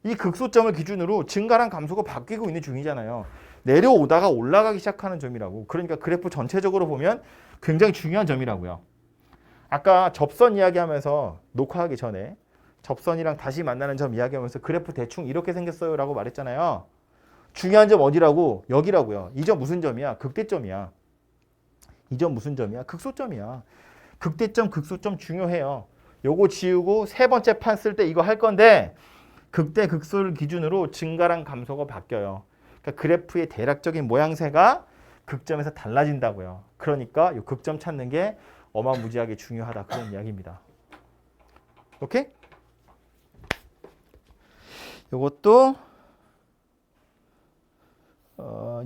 이 극소점을 기준으로 증가랑 감소가 바뀌고 있는 중이잖아요. 내려오다가 올라가기 시작하는 점이라고. 그러니까 그래프 전체적으로 보면 굉장히 중요한 점이라고요. 아까 접선 이야기하면서 녹화하기 전에 접선이랑 다시 만나는 점 이야기하면서 그래프 대충 이렇게 생겼어요 라고 말했잖아요. 중요한 점 어디라고? 여기라고요. 이 점 무슨 점이야? 극대점이야. 이 점 무슨 점이야? 극소점이야. 극대점, 극소점 중요해요. 요거 지우고 세 번째 판 쓸 때 이거 할 건데 극대, 극소를 기준으로 증가랑 감소가 바뀌어요. 그러니까 그래프의 대략적인 모양새가 극점에서 달라진다고요. 그러니까 이 극점 찾는 게 어마무지하게 중요하다. 그런 이야기입니다. 오케이? 요것도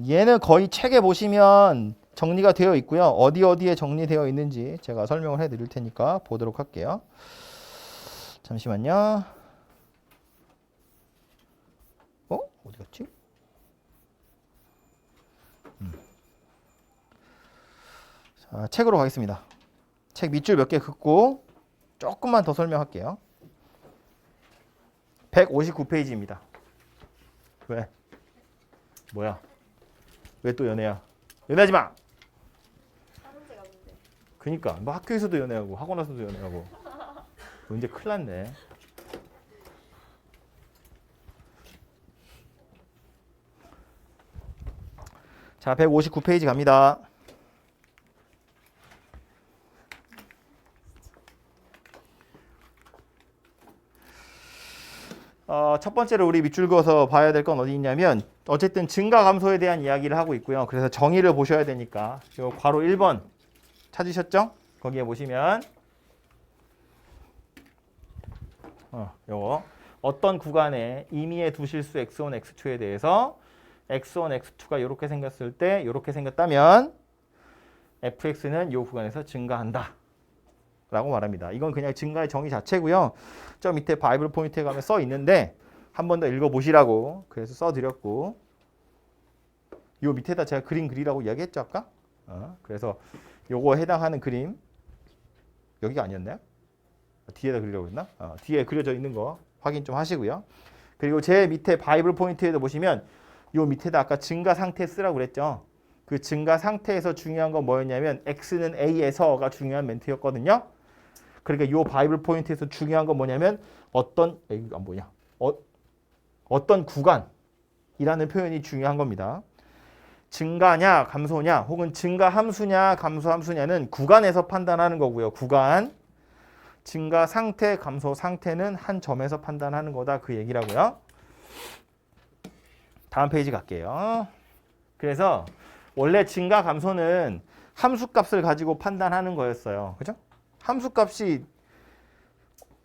얘는 거의 책에 보시면 정리가 되어 있고요. 어디에 정리되어 있는지 제가 설명을 해드릴 테니까 보도록 할게요. 잠시만요. 어디 갔지? 자, 책으로 가겠습니다. 책 밑줄 몇 개 긋고 조금만 더 설명할게요. 159페이지입니다. 왜? 뭐야? 왜 또 연애야? 연애하지 마! 그니까 뭐 학교에서도 연애하고 학원 와서도 연애하고 이제 큰일 났네. 자, 159페이지 갑니다. 첫 번째로 우리 밑줄 그어서 봐야 될 건 어디 있냐면 어쨌든 증가 감소에 대한 이야기를 하고 있고요. 그래서 정의를 보셔야 되니까 요 괄호 1번 찾으셨죠? 거기에 보시면 요거 어떤 구간에 임의의 두 실수 x1, x2에 대해서 x1, x2가 이렇게 생겼을 때 이렇게 생겼다면 fx는 이 구간에서 증가한다 라고 말합니다. 이건 그냥 증가의 정의 자체고요. 저 밑에 바이블 포인트에 가면 써 있는데 한 번 더 읽어보시라고 그래서 써드렸고 요 밑에다 제가 그림 그리라고 이야기했죠 아까? 그래서 요거 해당하는 그림 여기가 아니었나요? 뒤에다 그리려고 했나? 뒤에 그려져 있는 거 확인 좀 하시고요. 그리고 제 밑에 바이블 포인트에도 보시면 요 밑에다 아까 증가 상태 쓰라고 그랬죠. 그 증가 상태에서 중요한 건 뭐였냐면 x는 a에서가 중요한 멘트였거든요. 그러니까 요 바이블 포인트에서 중요한 건 뭐냐면 어떤 어떤 구간이라는 표현이 중요한 겁니다. 증가냐 감소냐 혹은 증가 함수냐 감소 함수냐는 구간에서 판단하는 거고요. 구간. 증가 상태 감소 상태는 한 점에서 판단하는 거다 그 얘기라고요. 다음 페이지 갈게요. 그래서 원래 증가 감소는 함수값을 가지고 판단하는 거였어요. 그죠? 함수값이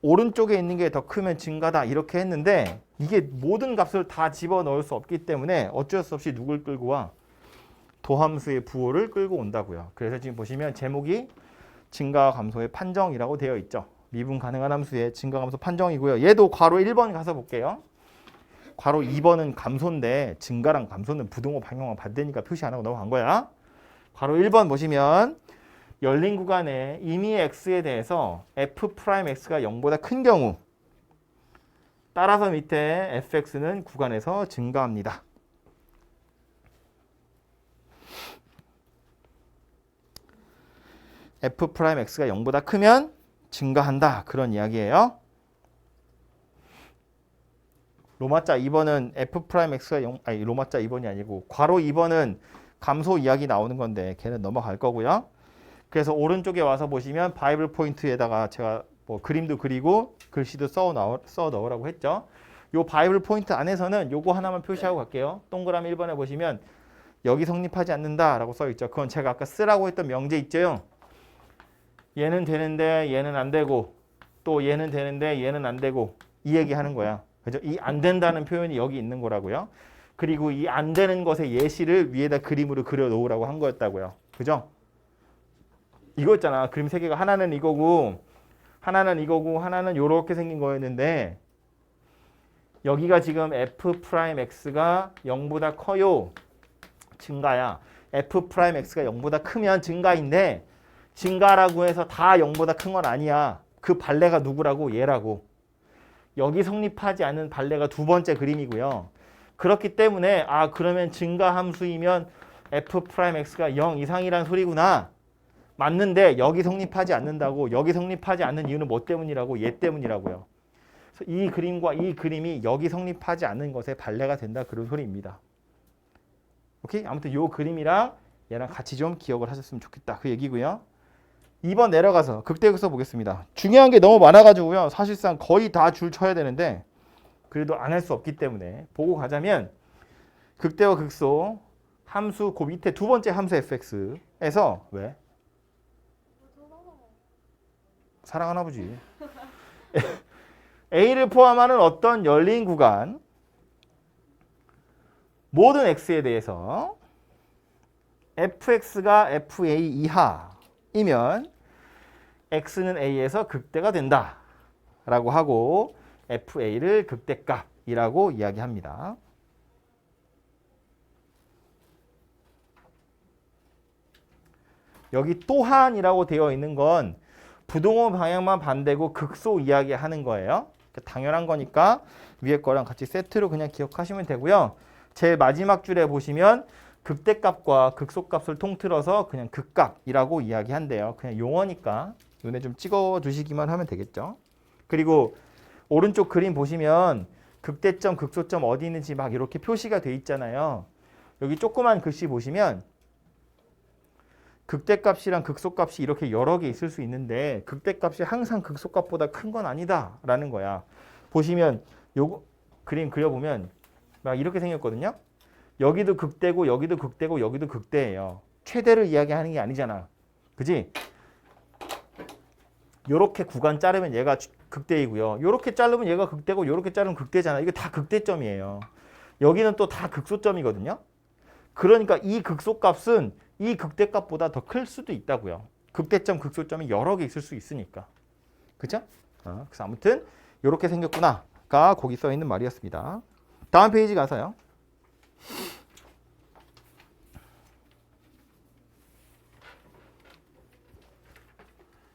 오른쪽에 있는 게 더 크면 증가다 이렇게 했는데 이게 모든 값을 다 집어넣을 수 없기 때문에 어쩔 수 없이 누굴 끌고 와? 도함수의 부호를 끌고 온다고요. 그래서 지금 보시면 제목이 증가와 감소의 판정이라고 되어 있죠. 미분 가능한 함수의 증가 감소 판정이고요. 얘도 괄호 1번 가서 볼게요. 괄호 2번은 감소인데 증가랑 감소는 부등호 방향만 반대니까 표시 안 하고 넘어간 거야. 괄호 1번 보시면 열린 구간에 임의 x에 대해서 f'x가 0보다 큰 경우 따라서 밑에 fx는 구간에서 증가합니다. f'x가 0보다 크면 증가한다. 그런 이야기예요. 로마자 2번은 f'x가 0, 아니 로마자 2번이 아니고 괄호 2번은 감소 이야기 나오는 건데 걔는 넘어갈 거고요. 그래서 오른쪽에 와서 보시면 바이블 포인트에다가 제가 뭐 그림도 그리고 글씨도 써 넣으라고 했죠. 요 바이블 포인트 안에서는 요거 하나만 표시하고 갈게요. 동그라미 1번에 보시면 여기 성립하지 않는다라고 써 있죠. 그건 제가 아까 쓰라고 했던 명제 있죠. 얘는 되는데 얘는 안 되고 또 얘는 되는데 얘는 안 되고 이 얘기하는 거야. 그죠? 이 안 된다는 표현이 여기 있는 거라고요. 그리고 이 안 되는 것의 예시를 위에다 그림으로 그려 놓으라고 한 거였다고요. 그죠? 이거 있잖아. 그림 세 개가 하나는 이거고 하나는 이거고 하나는 요렇게 생긴 거였는데 여기가 지금 f'x가 0보다 커요. 증가야. f'x가 0보다 크면 증가인데 증가라고 해서 다 0보다 큰 건 아니야. 그 발레가 누구라고? 얘라고. 여기 성립하지 않은 발레가 두 번째 그림이고요. 그렇기 때문에 그러면 증가 함수이면 f'x가 0 이상이란 소리구나. 맞는데 여기 성립하지 않는다고. 여기 성립하지 않는 이유는 뭐 때문이라고? 얘 때문이라고요. 그래서 이 그림과 이 그림이 여기 성립하지 않는 것에 발레가 된다. 그런 소리입니다. 오케이? 아무튼 이 그림이랑 얘랑 같이 좀 기억을 하셨으면 좋겠다. 그 얘기고요. 2번 내려가서 극대극소 보겠습니다. 중요한 게 너무 많아가지고요. 사실상 거의 다 줄 쳐야 되는데 그래도 안 할 수 없기 때문에 보고 가자면 극대와 극소 함수 그 밑에 두 번째 함수 fx에서 왜? 사랑하나 보지. A를 포함하는 어떤 열린 구간 모든 x에 대해서 fx가 fa 이하이면 x는 a에서 극대가 된다 라고 하고 fa를 극대값이라고 이야기합니다. 여기 또한이라고 되어 있는 건 부동호 방향만 반대고 극소 이야기하는 거예요. 당연한 거니까 위에 거랑 같이 세트로 그냥 기억하시면 되고요. 제일 마지막 줄에 보시면 극대값과 극소값을 통틀어서 그냥 극값이라고 이야기한대요. 그냥 용어니까 눈에 좀 찍어 두시기만 하면 되겠죠. 그리고 오른쪽 그림 보시면 극대점, 극소점 어디 있는지 막 이렇게 표시가 돼 있잖아요. 여기 조그만 글씨 보시면 극대값이랑 극소값이 이렇게 여러 개 있을 수 있는데 극대값이 항상 극소값보다 큰 건 아니다 라는 거야. 보시면 요거 그림 그려보면 막 이렇게 생겼거든요. 여기도 극대고 여기도 극대고 여기도 극대예요. 최대를 이야기하는 게 아니잖아. 그지? 요렇게 구간 자르면 얘가 극대이고요. 요렇게 자르면 얘가 극대고 요렇게 자르면 극대잖아. 이거 다 극대점이에요. 여기는 또 다 극소점이거든요. 그러니까 이 극소값은 이 극대값보다 더 클 수도 있다고요. 극대점, 극소점이 여러 개 있을 수 있으니까. 그죠? 그래서 아무튼 요렇게 생겼구나가 거기 써 있는 말이었습니다. 다음 페이지 가서요.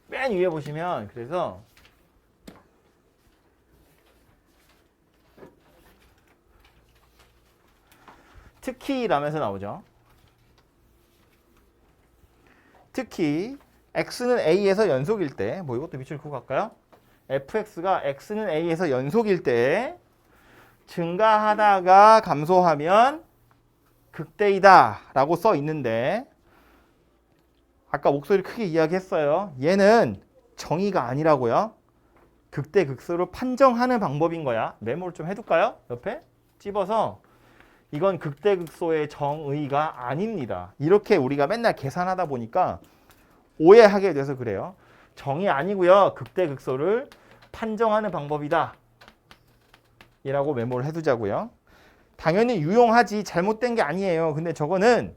맨 위에 보시면 그래서 특히 라면서 나오죠. 특히 x는 a에서 연속일 때, 뭐 이것도 밑줄 그고 갈까요? fx가 x는 a에서 연속일 때 증가하다가 감소하면 극대이다 라고 써 있는데 아까 목소리 크게 이야기했어요. 얘는 정의가 아니라고요. 극대 극소를 판정하는 방법인 거야. 메모를 좀 해둘까요? 옆에 찝어서 이건 극대 극소의 정의가 아닙니다. 이렇게 우리가 맨날 계산하다 보니까 오해하게 돼서 그래요. 정의 아니고요. 극대 극소를 판정하는 방법이다. 이라고 메모를 해두자고요. 당연히 유용하지 잘못된 게 아니에요. 근데 저거는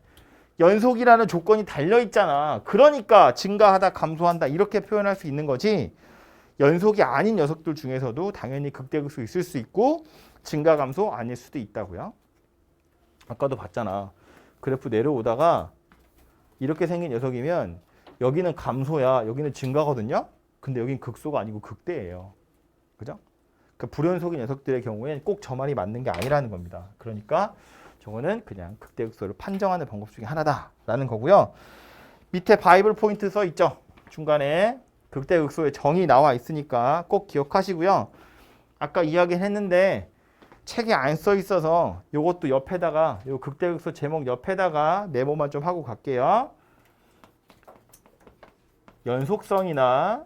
연속이라는 조건이 달려있잖아. 그러니까 증가하다 감소한다 이렇게 표현할 수 있는 거지. 연속이 아닌 녀석들 중에서도 당연히 극대극소 있을 수 있고 증가 감소 아닐 수도 있다고요. 아까도 봤잖아. 그래프 내려오다가 이렇게 생긴 녀석이면 여기는 감소야. 여기는 증가거든요. 근데 여긴 극소가 아니고 극대예요. 그죠? 그 불연속인 녀석들의 경우엔 꼭 저 말이 맞는 게 아니라는 겁니다. 그러니까 저거는 그냥 극대극소를 판정하는 방법 중에 하나다라는 거고요. 밑에 바이블 포인트 써 있죠. 중간에 극대극소의 정의 나와 있으니까 꼭 기억하시고요. 아까 이야기했는데 책에 안 써 있어서 이것도 옆에다가 요 극대극소 제목 옆에다가 메모만 좀 하고 갈게요. 연속성이나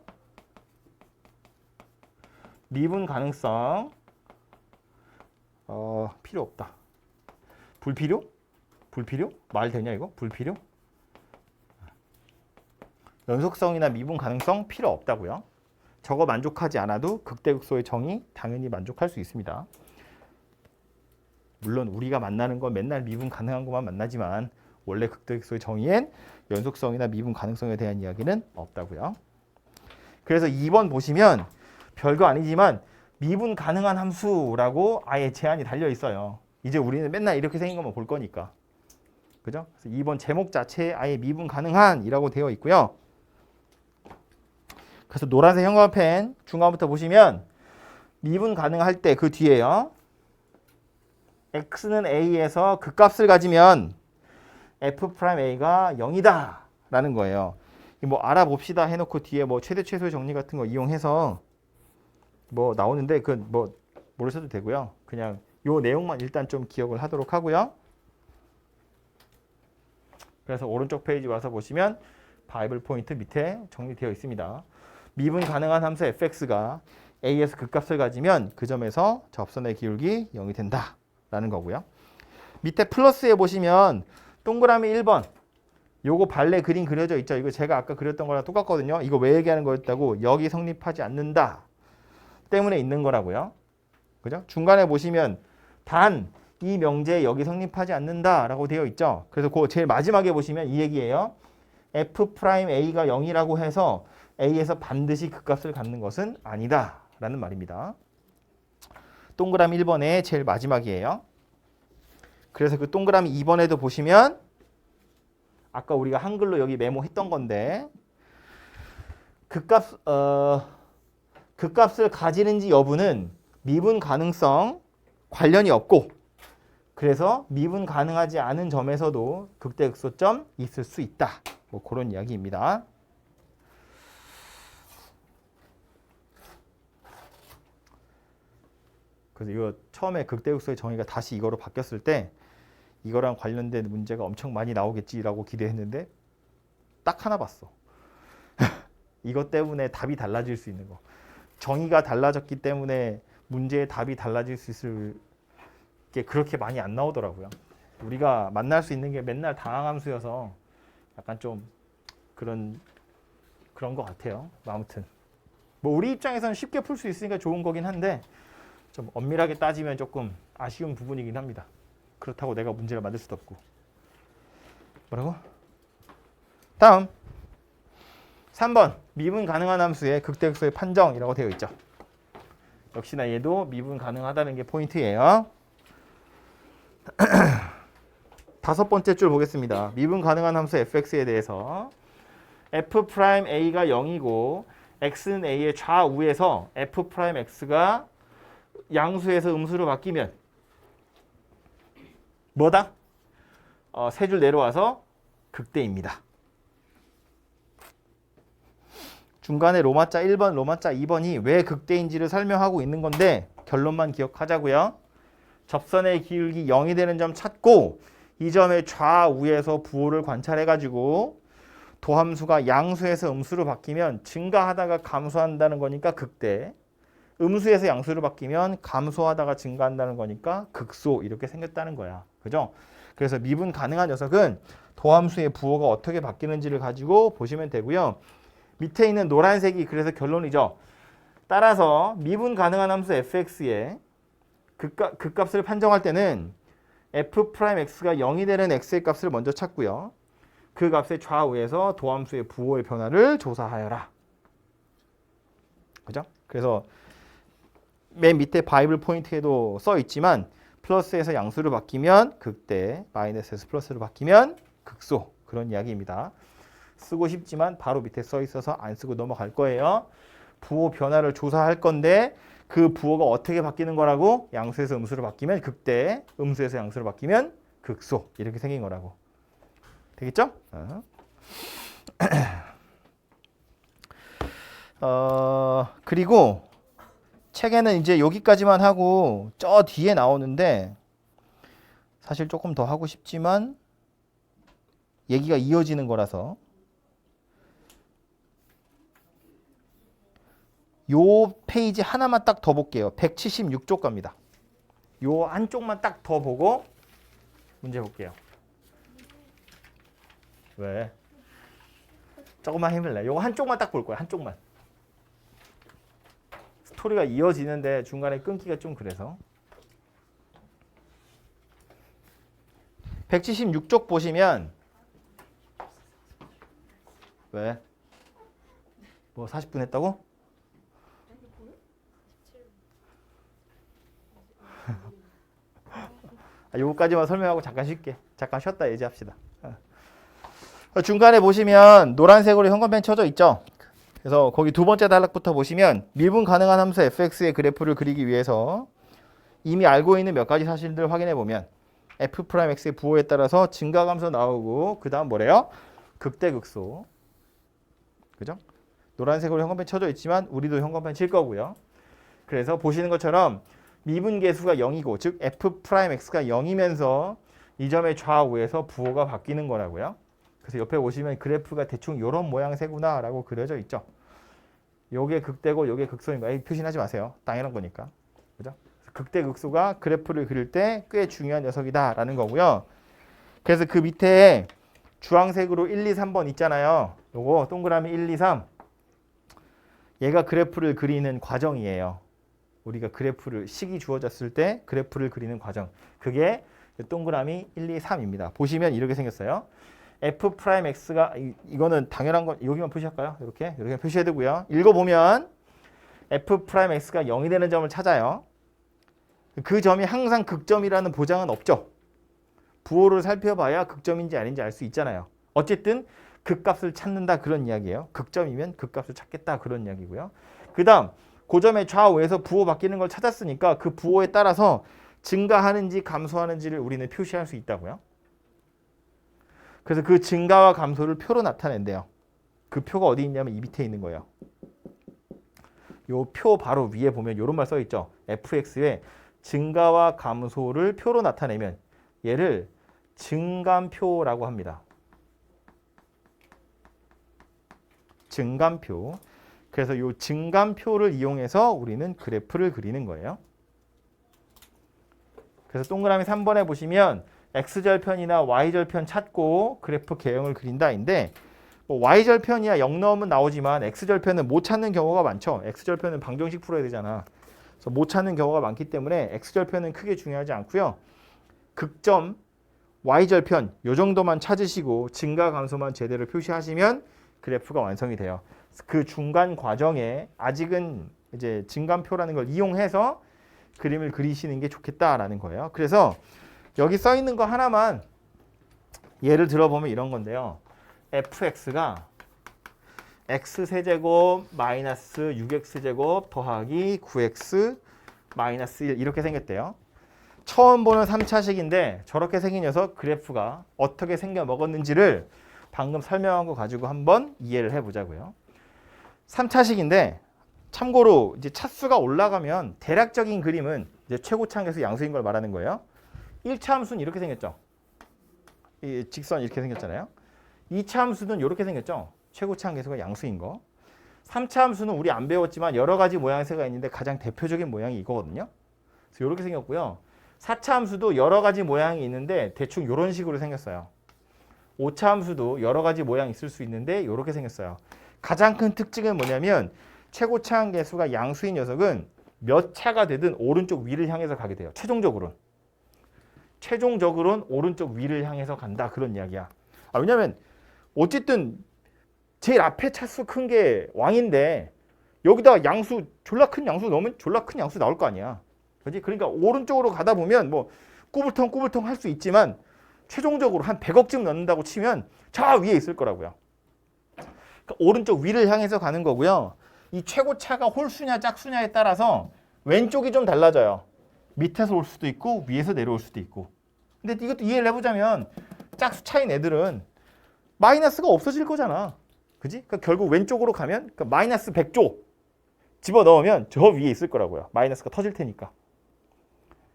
미분 가능성 필요 없다. 불필요? 불필요? 말 되냐 이거? 불필요? 연속성이나 미분 가능성 필요 없다고요. 저거 만족하지 않아도 극대극소의 정의 당연히 만족할 수 있습니다. 물론 우리가 만나는 건 맨날 미분 가능한 것만 만나지만 원래 극대극소의 정의엔 연속성이나 미분 가능성에 대한 이야기는 없다고요. 그래서 2번 보시면 별거 아니지만 미분 가능한 함수라고 아예 제한이 달려 있어요. 이제 우리는 맨날 이렇게 생긴 것만 볼 거니까. 그죠? 그래서 2번 제목 자체에 아예 미분 가능한이라고 되어 있고요. 그래서 노란색 형광펜 중간부터 보시면 미분 가능할 때 그 뒤에요. x는 a에서 극값을 가지면 f'a가 0이다 라는 거예요. 뭐 알아봅시다 해놓고 뒤에 뭐 최대 최소의 정리 같은 거 이용해서 뭐 나오는데 그건 뭐 모르셔도 되고요. 그냥 요 내용만 일단 좀 기억을 하도록 하고요. 그래서 오른쪽 페이지 와서 보시면 바이블 포인트 밑에 정리되어 있습니다. 미분 가능한 함수 fx가 a에서 극값을 가지면 그 점에서 접선의 기울기 0이 된다 라는 거고요. 밑에 플러스에 보시면 동그라미 1번 요거 발레 그림 그려져 있죠. 이거 제가 아까 그렸던 거랑 똑같거든요. 이거 왜 얘기하는 거였다고? 여기 성립하지 않는다 때문에 있는 거라고요. 그죠? 중간에 보시면 단 이 명제에 여기 성립하지 않는다 라고 되어 있죠. 그래서 그 제일 마지막에 보시면 이 얘기예요. f'a가 0이라고 해서 a에서 반드시 극값을 갖는 것은 아니다 라는 말입니다. 동그라미 1번의 제일 마지막이에요. 그래서 그 동그라미 2번에도 보시면 아까 우리가 한글로 여기 메모했던 건데 극값을 가지는지 여부는 미분 가능성 관련이 없고 그래서 미분 가능하지 않은 점에서도 극대극소점 있을 수 있다. 뭐 그런 이야기입니다. 그래서 이거 처음에 극대극소의 정의가 다시 이거로 바뀌었을 때 이거랑 관련된 문제가 엄청 많이 나오겠지라고 기대했는데 딱 하나 봤어. 이것 때문에 답이 달라질 수 있는 거. 정의가 달라졌기 때문에 문제의 답이 달라질 수 있을 게 그렇게 많이 안 나오더라고요. 우리가 만날 수 있는 게 맨날 다항함수여서 약간 좀 그런 것 같아요. 아무튼 뭐 우리 입장에서는 쉽게 풀 수 있으니까 좋은 거긴 한데 좀 엄밀하게 따지면 조금 아쉬운 부분이긴 합니다. 그렇다고 내가 문제를 만들 수도 없고. 뭐라고? 다음 3번 미분 가능한 함수의 극대극소의 판정이라고 되어 있죠. 역시나 얘도 미분 가능하다는 게 포인트예요. 다섯 번째 줄 보겠습니다. 미분 가능한 함수 fx에 대해서 f'a가 0이고 x는 a의 좌우에서 f'x가 양수에서 음수로 바뀌면 뭐다? 세 줄 내려와서 극대입니다. 중간에 로마자 1번, 로마자 2번이 왜 극대인지를 설명하고 있는 건데 결론만 기억하자고요. 접선의 기울기 0이 되는 점 찾고 이 점의 좌우에서 부호를 관찰해가지고 도함수가 양수에서 음수로 바뀌면 증가하다가 감소한다는 거니까 극대, 음수에서 양수로 바뀌면 감소하다가 증가한다는 거니까 극소 이렇게 생겼다는 거야. 그죠? 그래서 미분 가능한 녀석은 도함수의 부호가 어떻게 바뀌는지를 가지고 보시면 되고요. 밑에 있는 노란색이 그래서 결론이죠. 따라서 미분 가능한 함수 fx의 극값을 판정할 때는 f'x가 0이 되는 x의 값을 먼저 찾고요. 그 값의 좌우에서 도함수의 부호의 변화를 조사하여라. 그죠? 그래서 맨 밑에 바이블 포인트에도 써 있지만 플러스에서 양수로 바뀌면 극대, 마이너스에서 플러스로 바뀌면 극소 그런 이야기입니다. 쓰고 싶지만 바로 밑에 써 있어서 안 쓰고 넘어갈 거예요. 부호 변화를 조사할 건데 그 부호가 어떻게 바뀌는 거라고? 양수에서 음수로 바뀌면 극대, 음수에서 양수로 바뀌면 극소 이렇게 생긴 거라고. 되겠죠? 그리고 책에는 이제 여기까지만 하고 저 뒤에 나오는데 사실 조금 더 하고 싶지만 얘기가 이어지는 거라서 요 페이지 하나만 딱 더 볼게요. 176쪽 갑니다. 요 한쪽만 딱 더 보고 문제 볼게요. 왜? 조금만 힘을 내. 요거 한쪽만 딱 볼 거야. 한쪽만. 스토리가 이어지는데 중간에 끊기가 좀 그래서. 176쪽 보시면 왜? 뭐 40분 했다고? 요거까지만 설명하고 잠깐 쉴게. 잠깐 쉬었다 얘기합시다. 중간에 보시면 노란색으로 현관펜 쳐져 있죠. 그래서 거기 두 번째 단락부터 보시면 미분 가능한 함수 fx의 그래프를 그리기 위해서 이미 알고 있는 몇 가지 사실들을 확인해 보면 f'x의 부호에 따라서 증가감소 나오고 그 다음 뭐래요? 극대극소. 그죠? 노란색으로 현관펜 쳐져 있지만 우리도 현관펜 칠 거고요. 그래서 보시는 것처럼 미분 계수가 0이고 즉 f'x가 0이면서 이 점의 좌우에서 부호가 바뀌는 거라고요. 그래서 옆에 보시면 그래프가 대충 이런 모양새구나 라고 그려져 있죠. 요게 극대고 요게 극소인 거. 표시하지 마세요. 당연한 거니까. 그죠? 극대극소가 그래프를 그릴 때 꽤 중요한 녀석이다 라는 거고요. 그래서 그 밑에 주황색으로 1, 2, 3번 있잖아요. 요거 동그라미 1, 2, 3 얘가 그래프를 그리는 과정이에요. 우리가 그래프를 식이 주어졌을 때 그래프를 그리는 과정. 그게 동그라미 1, 2, 3입니다. 보시면 이렇게 생겼어요. f'x가 이거는 당연한 건 여기만 표시할까요? 이렇게 표시해 두고요. 읽어보면 f'x가 0이 되는 점을 찾아요. 그 점이 항상 극점이라는 보장은 없죠. 부호를 살펴봐야 극점인지 아닌지 알 수 있잖아요. 어쨌든 극값을 찾는다 그런 이야기예요. 극점이면 극값을 찾겠다 그런 이야기고요. 그 다음 그 점의 좌우에서 부호 바뀌는 걸 찾았으니까 그 부호에 따라서 증가하는지 감소하는지를 우리는 표시할 수 있다고요. 그래서 그 증가와 감소를 표로 나타낸대요. 그 표가 어디 있냐면 이 밑에 있는 거예요. 요 표 바로 위에 보면 이런 말 써 있죠. fx의 증가와 감소를 표로 나타내면 얘를 증감표라고 합니다. 증감표. 그래서 이 증감표를 이용해서 우리는 그래프를 그리는 거예요. 그래서 동그라미 3번에 보시면 x절편이나 y절편 찾고 그래프 개형을 그린다인데 뭐 y절편이야 0 넣으면 나오지만 x절편은 못 찾는 경우가 많죠. x절편은 방정식 풀어야 되잖아. 그래서 못 찾는 경우가 많기 때문에 x절편은 크게 중요하지 않고요. 극점 y절편 요 정도만 찾으시고 증가 감소만 제대로 표시하시면 그래프가 완성이 돼요. 그 중간 과정에 아직은 이제 증감표라는 걸 이용해서 그림을 그리시는 게 좋겠다라는 거예요. 그래서 여기 써 있는 거 하나만 예를 들어보면 이런 건데요. fx가 x세제곱 마이너스 6x제곱 더하기 9x 마이너스 1 이렇게 생겼대요. 처음 보는 3차식인데 저렇게 생긴 녀석 그래프가 어떻게 생겨 먹었는지를 방금 설명한 거 가지고 한번 이해를 해보자고요. 3차식인데 참고로 이제 차수가 올라가면 대략적인 그림은 이제 최고차항계수 양수인 걸 말하는 거예요. 1차 함수는 이렇게 생겼죠. 이 직선 이렇게 생겼잖아요. 2차 함수는 이렇게 생겼죠. 최고차항계수가 양수인 거. 3차 함수는 우리 안 배웠지만 여러 가지 모양새가 있는데 가장 대표적인 모양이 이거거든요. 그래서 이렇게 생겼고요. 4차 함수도 여러 가지 모양이 있는데 대충 이런 식으로 생겼어요. 5차 함수도 여러 가지 모양이 있을 수 있는데 이렇게 생겼어요. 가장 큰 특징은 뭐냐면 최고차항계수가 양수인 녀석은 몇 차가 되든 오른쪽 위를 향해서 가게 돼요. 최종적으로는 오른쪽 위를 향해서 간다. 그런 이야기야. 왜냐면 어쨌든 제일 앞에 차수 큰 게 왕인데 여기다 양수 졸라 큰 양수 넣으면 졸라 큰 양수 나올 거 아니야. 그렇지? 그러니까 오른쪽으로 가다 보면 뭐 꾸불텅꾸불텅 할 수 있지만 최종적으로 한 100억쯤 넣는다고 치면 저 위에 있을 거라고요. 그러니까 오른쪽 위를 향해서 가는 거고요. 이 최고차가 홀수냐 짝수냐에 따라서 왼쪽이 좀 달라져요. 밑에서 올 수도 있고 위에서 내려올 수도 있고. 근데 이것도 이해를 해보자면 짝수 차인 애들은 마이너스가 없어질 거잖아. 그지? 그러니까 결국 왼쪽으로 가면 그러니까 마이너스 100조 집어넣으면 저 위에 있을 거라고요. 마이너스가 터질 테니까.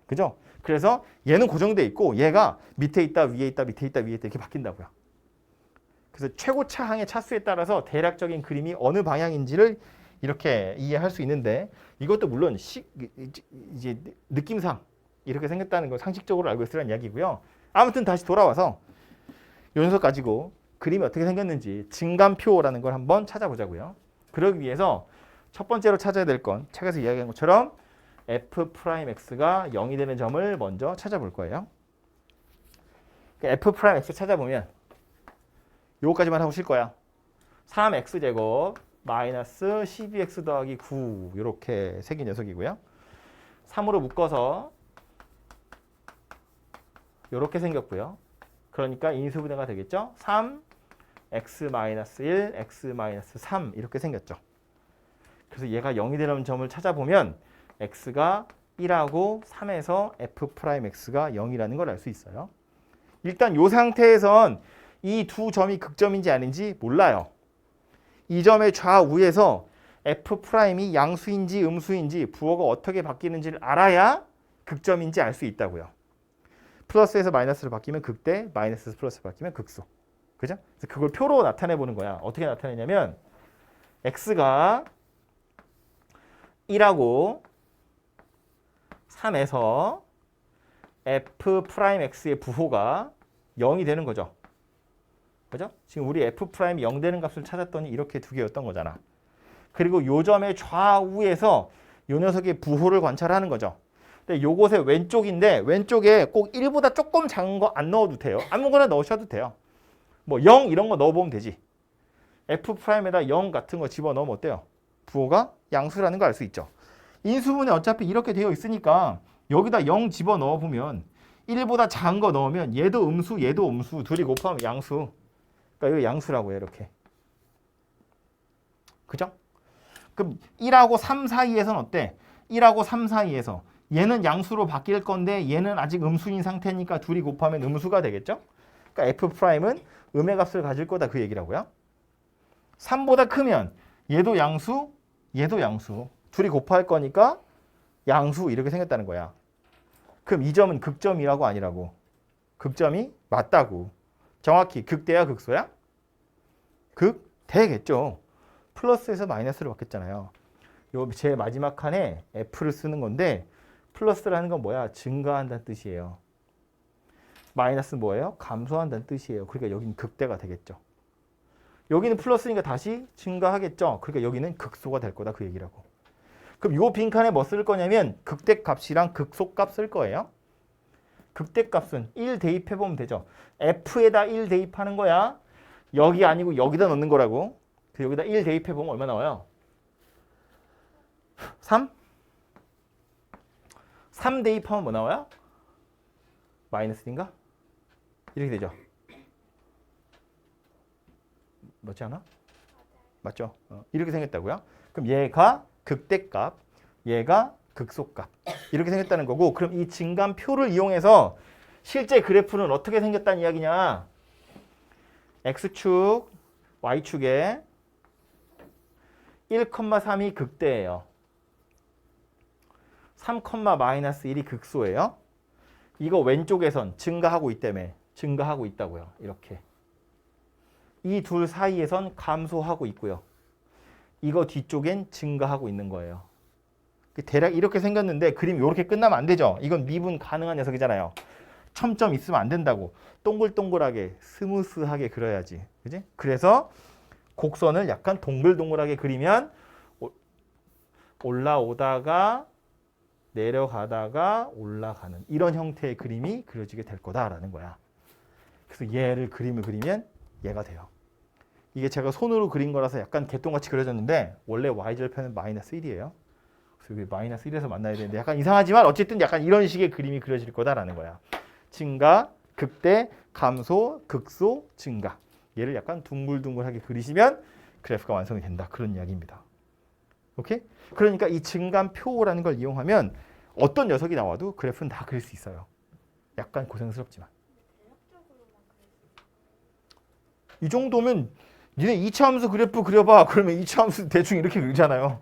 그죠? 그래서 얘는 고정돼 있고 얘가 밑에 있다 위에 있다 밑에 있다 위에 있다 이렇게 바뀐다고요. 그래서 최고차항의 차수에 따라서 대략적인 그림이 어느 방향인지를 이렇게 이해할 수 있는데 이것도 물론 이제 느낌상 이렇게 생겼다는 걸 상식적으로 알고 있으라는 이야기고요. 아무튼 다시 돌아와서 이 녀석 가지고 그림이 어떻게 생겼는지 증감표라는 걸 한번 찾아보자고요. 그러기 위해서 첫 번째로 찾아야 될 건 책에서 이야기한 것처럼 f'x가 0이 되는 점을 먼저 찾아볼 거예요. f'x 찾아보면 요거까지만 하고 쉴 거야. 3x제곱 마이너스 12x 더하기 9 이렇게 생긴 녀석이고요. 3으로 묶어서 이렇게 생겼고요. 그러니까 인수분해가 되겠죠. 3, x-1, x-3 이렇게 생겼죠. 그래서 얘가 0이 되는 점을 찾아보면 x가 1하고 3에서 f'x가 0이라는 걸 알 수 있어요. 일단 이 상태에선 이 두 점이 극점인지 아닌지 몰라요. 이 점의 좌우에서 f'이 양수인지 음수인지 부호가 어떻게 바뀌는지를 알아야 극점인지 알 수 있다고요. 플러스에서 마이너스로 바뀌면 극대, 마이너스에서 플러스로 바뀌면 극소. 그죠? 그래서 그걸 표로 나타내 보는 거야. 어떻게 나타내냐면 x가 1하고 3에서 f'x의 부호가 0이 되는 거죠. 그죠? 지금 우리 f'이 0 되는 값을 찾았더니 이렇게 두 개였던 거잖아. 그리고 요 점의 좌우에서 요 녀석의 부호를 관찰하는 거죠. 근데 요것의 왼쪽인데 왼쪽에 꼭 1보다 조금 작은 거 안 넣어도 돼요. 아무거나 넣으셔도 돼요. 뭐 0 이런 거 넣어보면 되지. f'에다 0 같은 거 집어넣으면 어때요? 부호가 양수라는 거 알 수 있죠. 인수분해 어차피 이렇게 되어 있으니까 여기다 0 집어넣어보면 1보다 작은 거 넣으면 얘도 음수 얘도 음수 둘이 곱하면 양수. 그러니까 이거 양수라고 해요. 이렇게. 그죠? 그럼 1하고 3 사이에서는 어때? 1하고 3 사이에서 얘는 양수로 바뀔 건데 얘는 아직 음수인 상태니까 둘이 곱하면 음수가 되겠죠? 그러니까 f'은 음의 값을 가질 거다 그 얘기라고요. 3보다 크면 얘도 양수, 얘도 양수. 둘이 곱할 거니까 양수 이렇게 생겼다는 거야. 그럼 이 점은 극점이라고 아니라고? 극점이 맞다고. 정확히 극대야 극소야? 극대겠죠. 플러스에서 마이너스를 바뀌었잖아요. 요 제 마지막 칸에 f를 쓰는 건데 플러스라는 건 뭐야? 증가한다는 뜻이에요. 마이너스는 뭐예요? 감소한다는 뜻이에요. 그러니까 여기는 극대가 되겠죠. 여기는 플러스니까 다시 증가하겠죠. 그러니까 여기는 극소가 될 거다 그 얘기라고. 그럼 요 빈칸에 뭐 쓸 거냐면 극대값이랑 극소값 쓸 거예요. 극대값은 1 대입해보면 되죠. F에다 1 대입하는 거야. 여기 아니고 여기다 넣는 거라고. 여기다 1 대입해보면 얼마 나와요? 3? 3 대입하면 뭐 나와요? 마이너스 인가? 이렇게 되죠. 맞지 않아? 맞죠? 이렇게 생겼다고요? 그럼 얘가 극대값, 얘가 극소값. 이렇게 생겼다는 거고, 그럼 이 증감표를 이용해서 실제 그래프는 어떻게 생겼다는 이야기냐? X축, Y축에 1,3이 극대예요. 3,-1이 극소예요. 이거 왼쪽에선 증가하고 있다며. 증가하고 있다고요. 이렇게. 이 둘 사이에선 감소하고 있고요. 이거 뒤쪽엔 증가하고 있는 거예요. 대략 이렇게 생겼는데 그림이 이렇게 끝나면 안 되죠. 이건 미분 가능한 녀석이잖아요. 첨점 있으면 안 된다고. 동글동글하게 스무스하게 그려야지. 그지? 그래서 곡선을 약간 동글동글하게 그리면 올라오다가 내려가다가 올라가는 이런 형태의 그림이 그려지게 될 거다라는 거야. 그래서 얘를 그림을 그리면 얘가 돼요. 이게 제가 손으로 그린 거라서 약간 개똥같이 그려졌는데 원래 y절편은 마이너스 1이에요. 그래서 여기 마이너스 1에서 만나야 되는데 약간 이상하지만 어쨌든 약간 이런 식의 그림이 그려질 거다라는 거야. 증가, 극대, 감소, 극소, 증가. 얘를 약간 둥글둥글하게 그리시면 그래프가 완성이 된다. 그런 이야기입니다. 오케이? 그러니까 이 증감표라는 걸 이용하면 어떤 녀석이 나와도 그래프는 다 그릴 수 있어요. 약간 고생스럽지만. 이 정도면 니네 2차 함수 그래프 그려봐. 그러면 2차 함수 대충 이렇게 그리잖아요.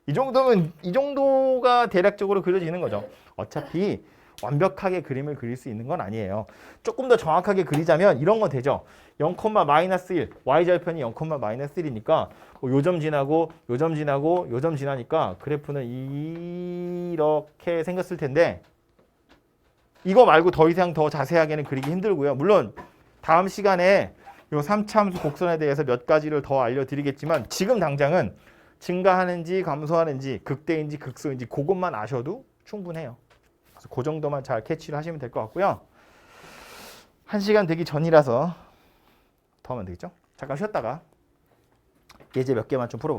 이 정도면 이 정도가 대략적으로 그려지는 거죠. 어차피 완벽하게 그림을 그릴 수 있는 건 아니에요. 조금 더 정확하게 그리자면 이런 거 되죠. 0,-1 y절편이 0,-1이니까 요점 지나고 요점 지나고 요점 지나니까 그래프는 이렇게 생겼을 텐데 이거 말고 더 이상 더 자세하게는 그리기 힘들고요. 물론 다음 시간에 요 3차 함수 곡선에 대해서 몇 가지를 더 알려드리겠지만 지금 당장은 증가하는지 감소하는지 극대인지 극소인지 그것만 아셔도 충분해요. 그래서 그 정도만 잘 캐치를 하시면 될 것 같고요. 1시간 되기 전이라서 더 하면 되겠죠? 잠깐 쉬었다가 예제 몇 개만 좀 풀어볼게요.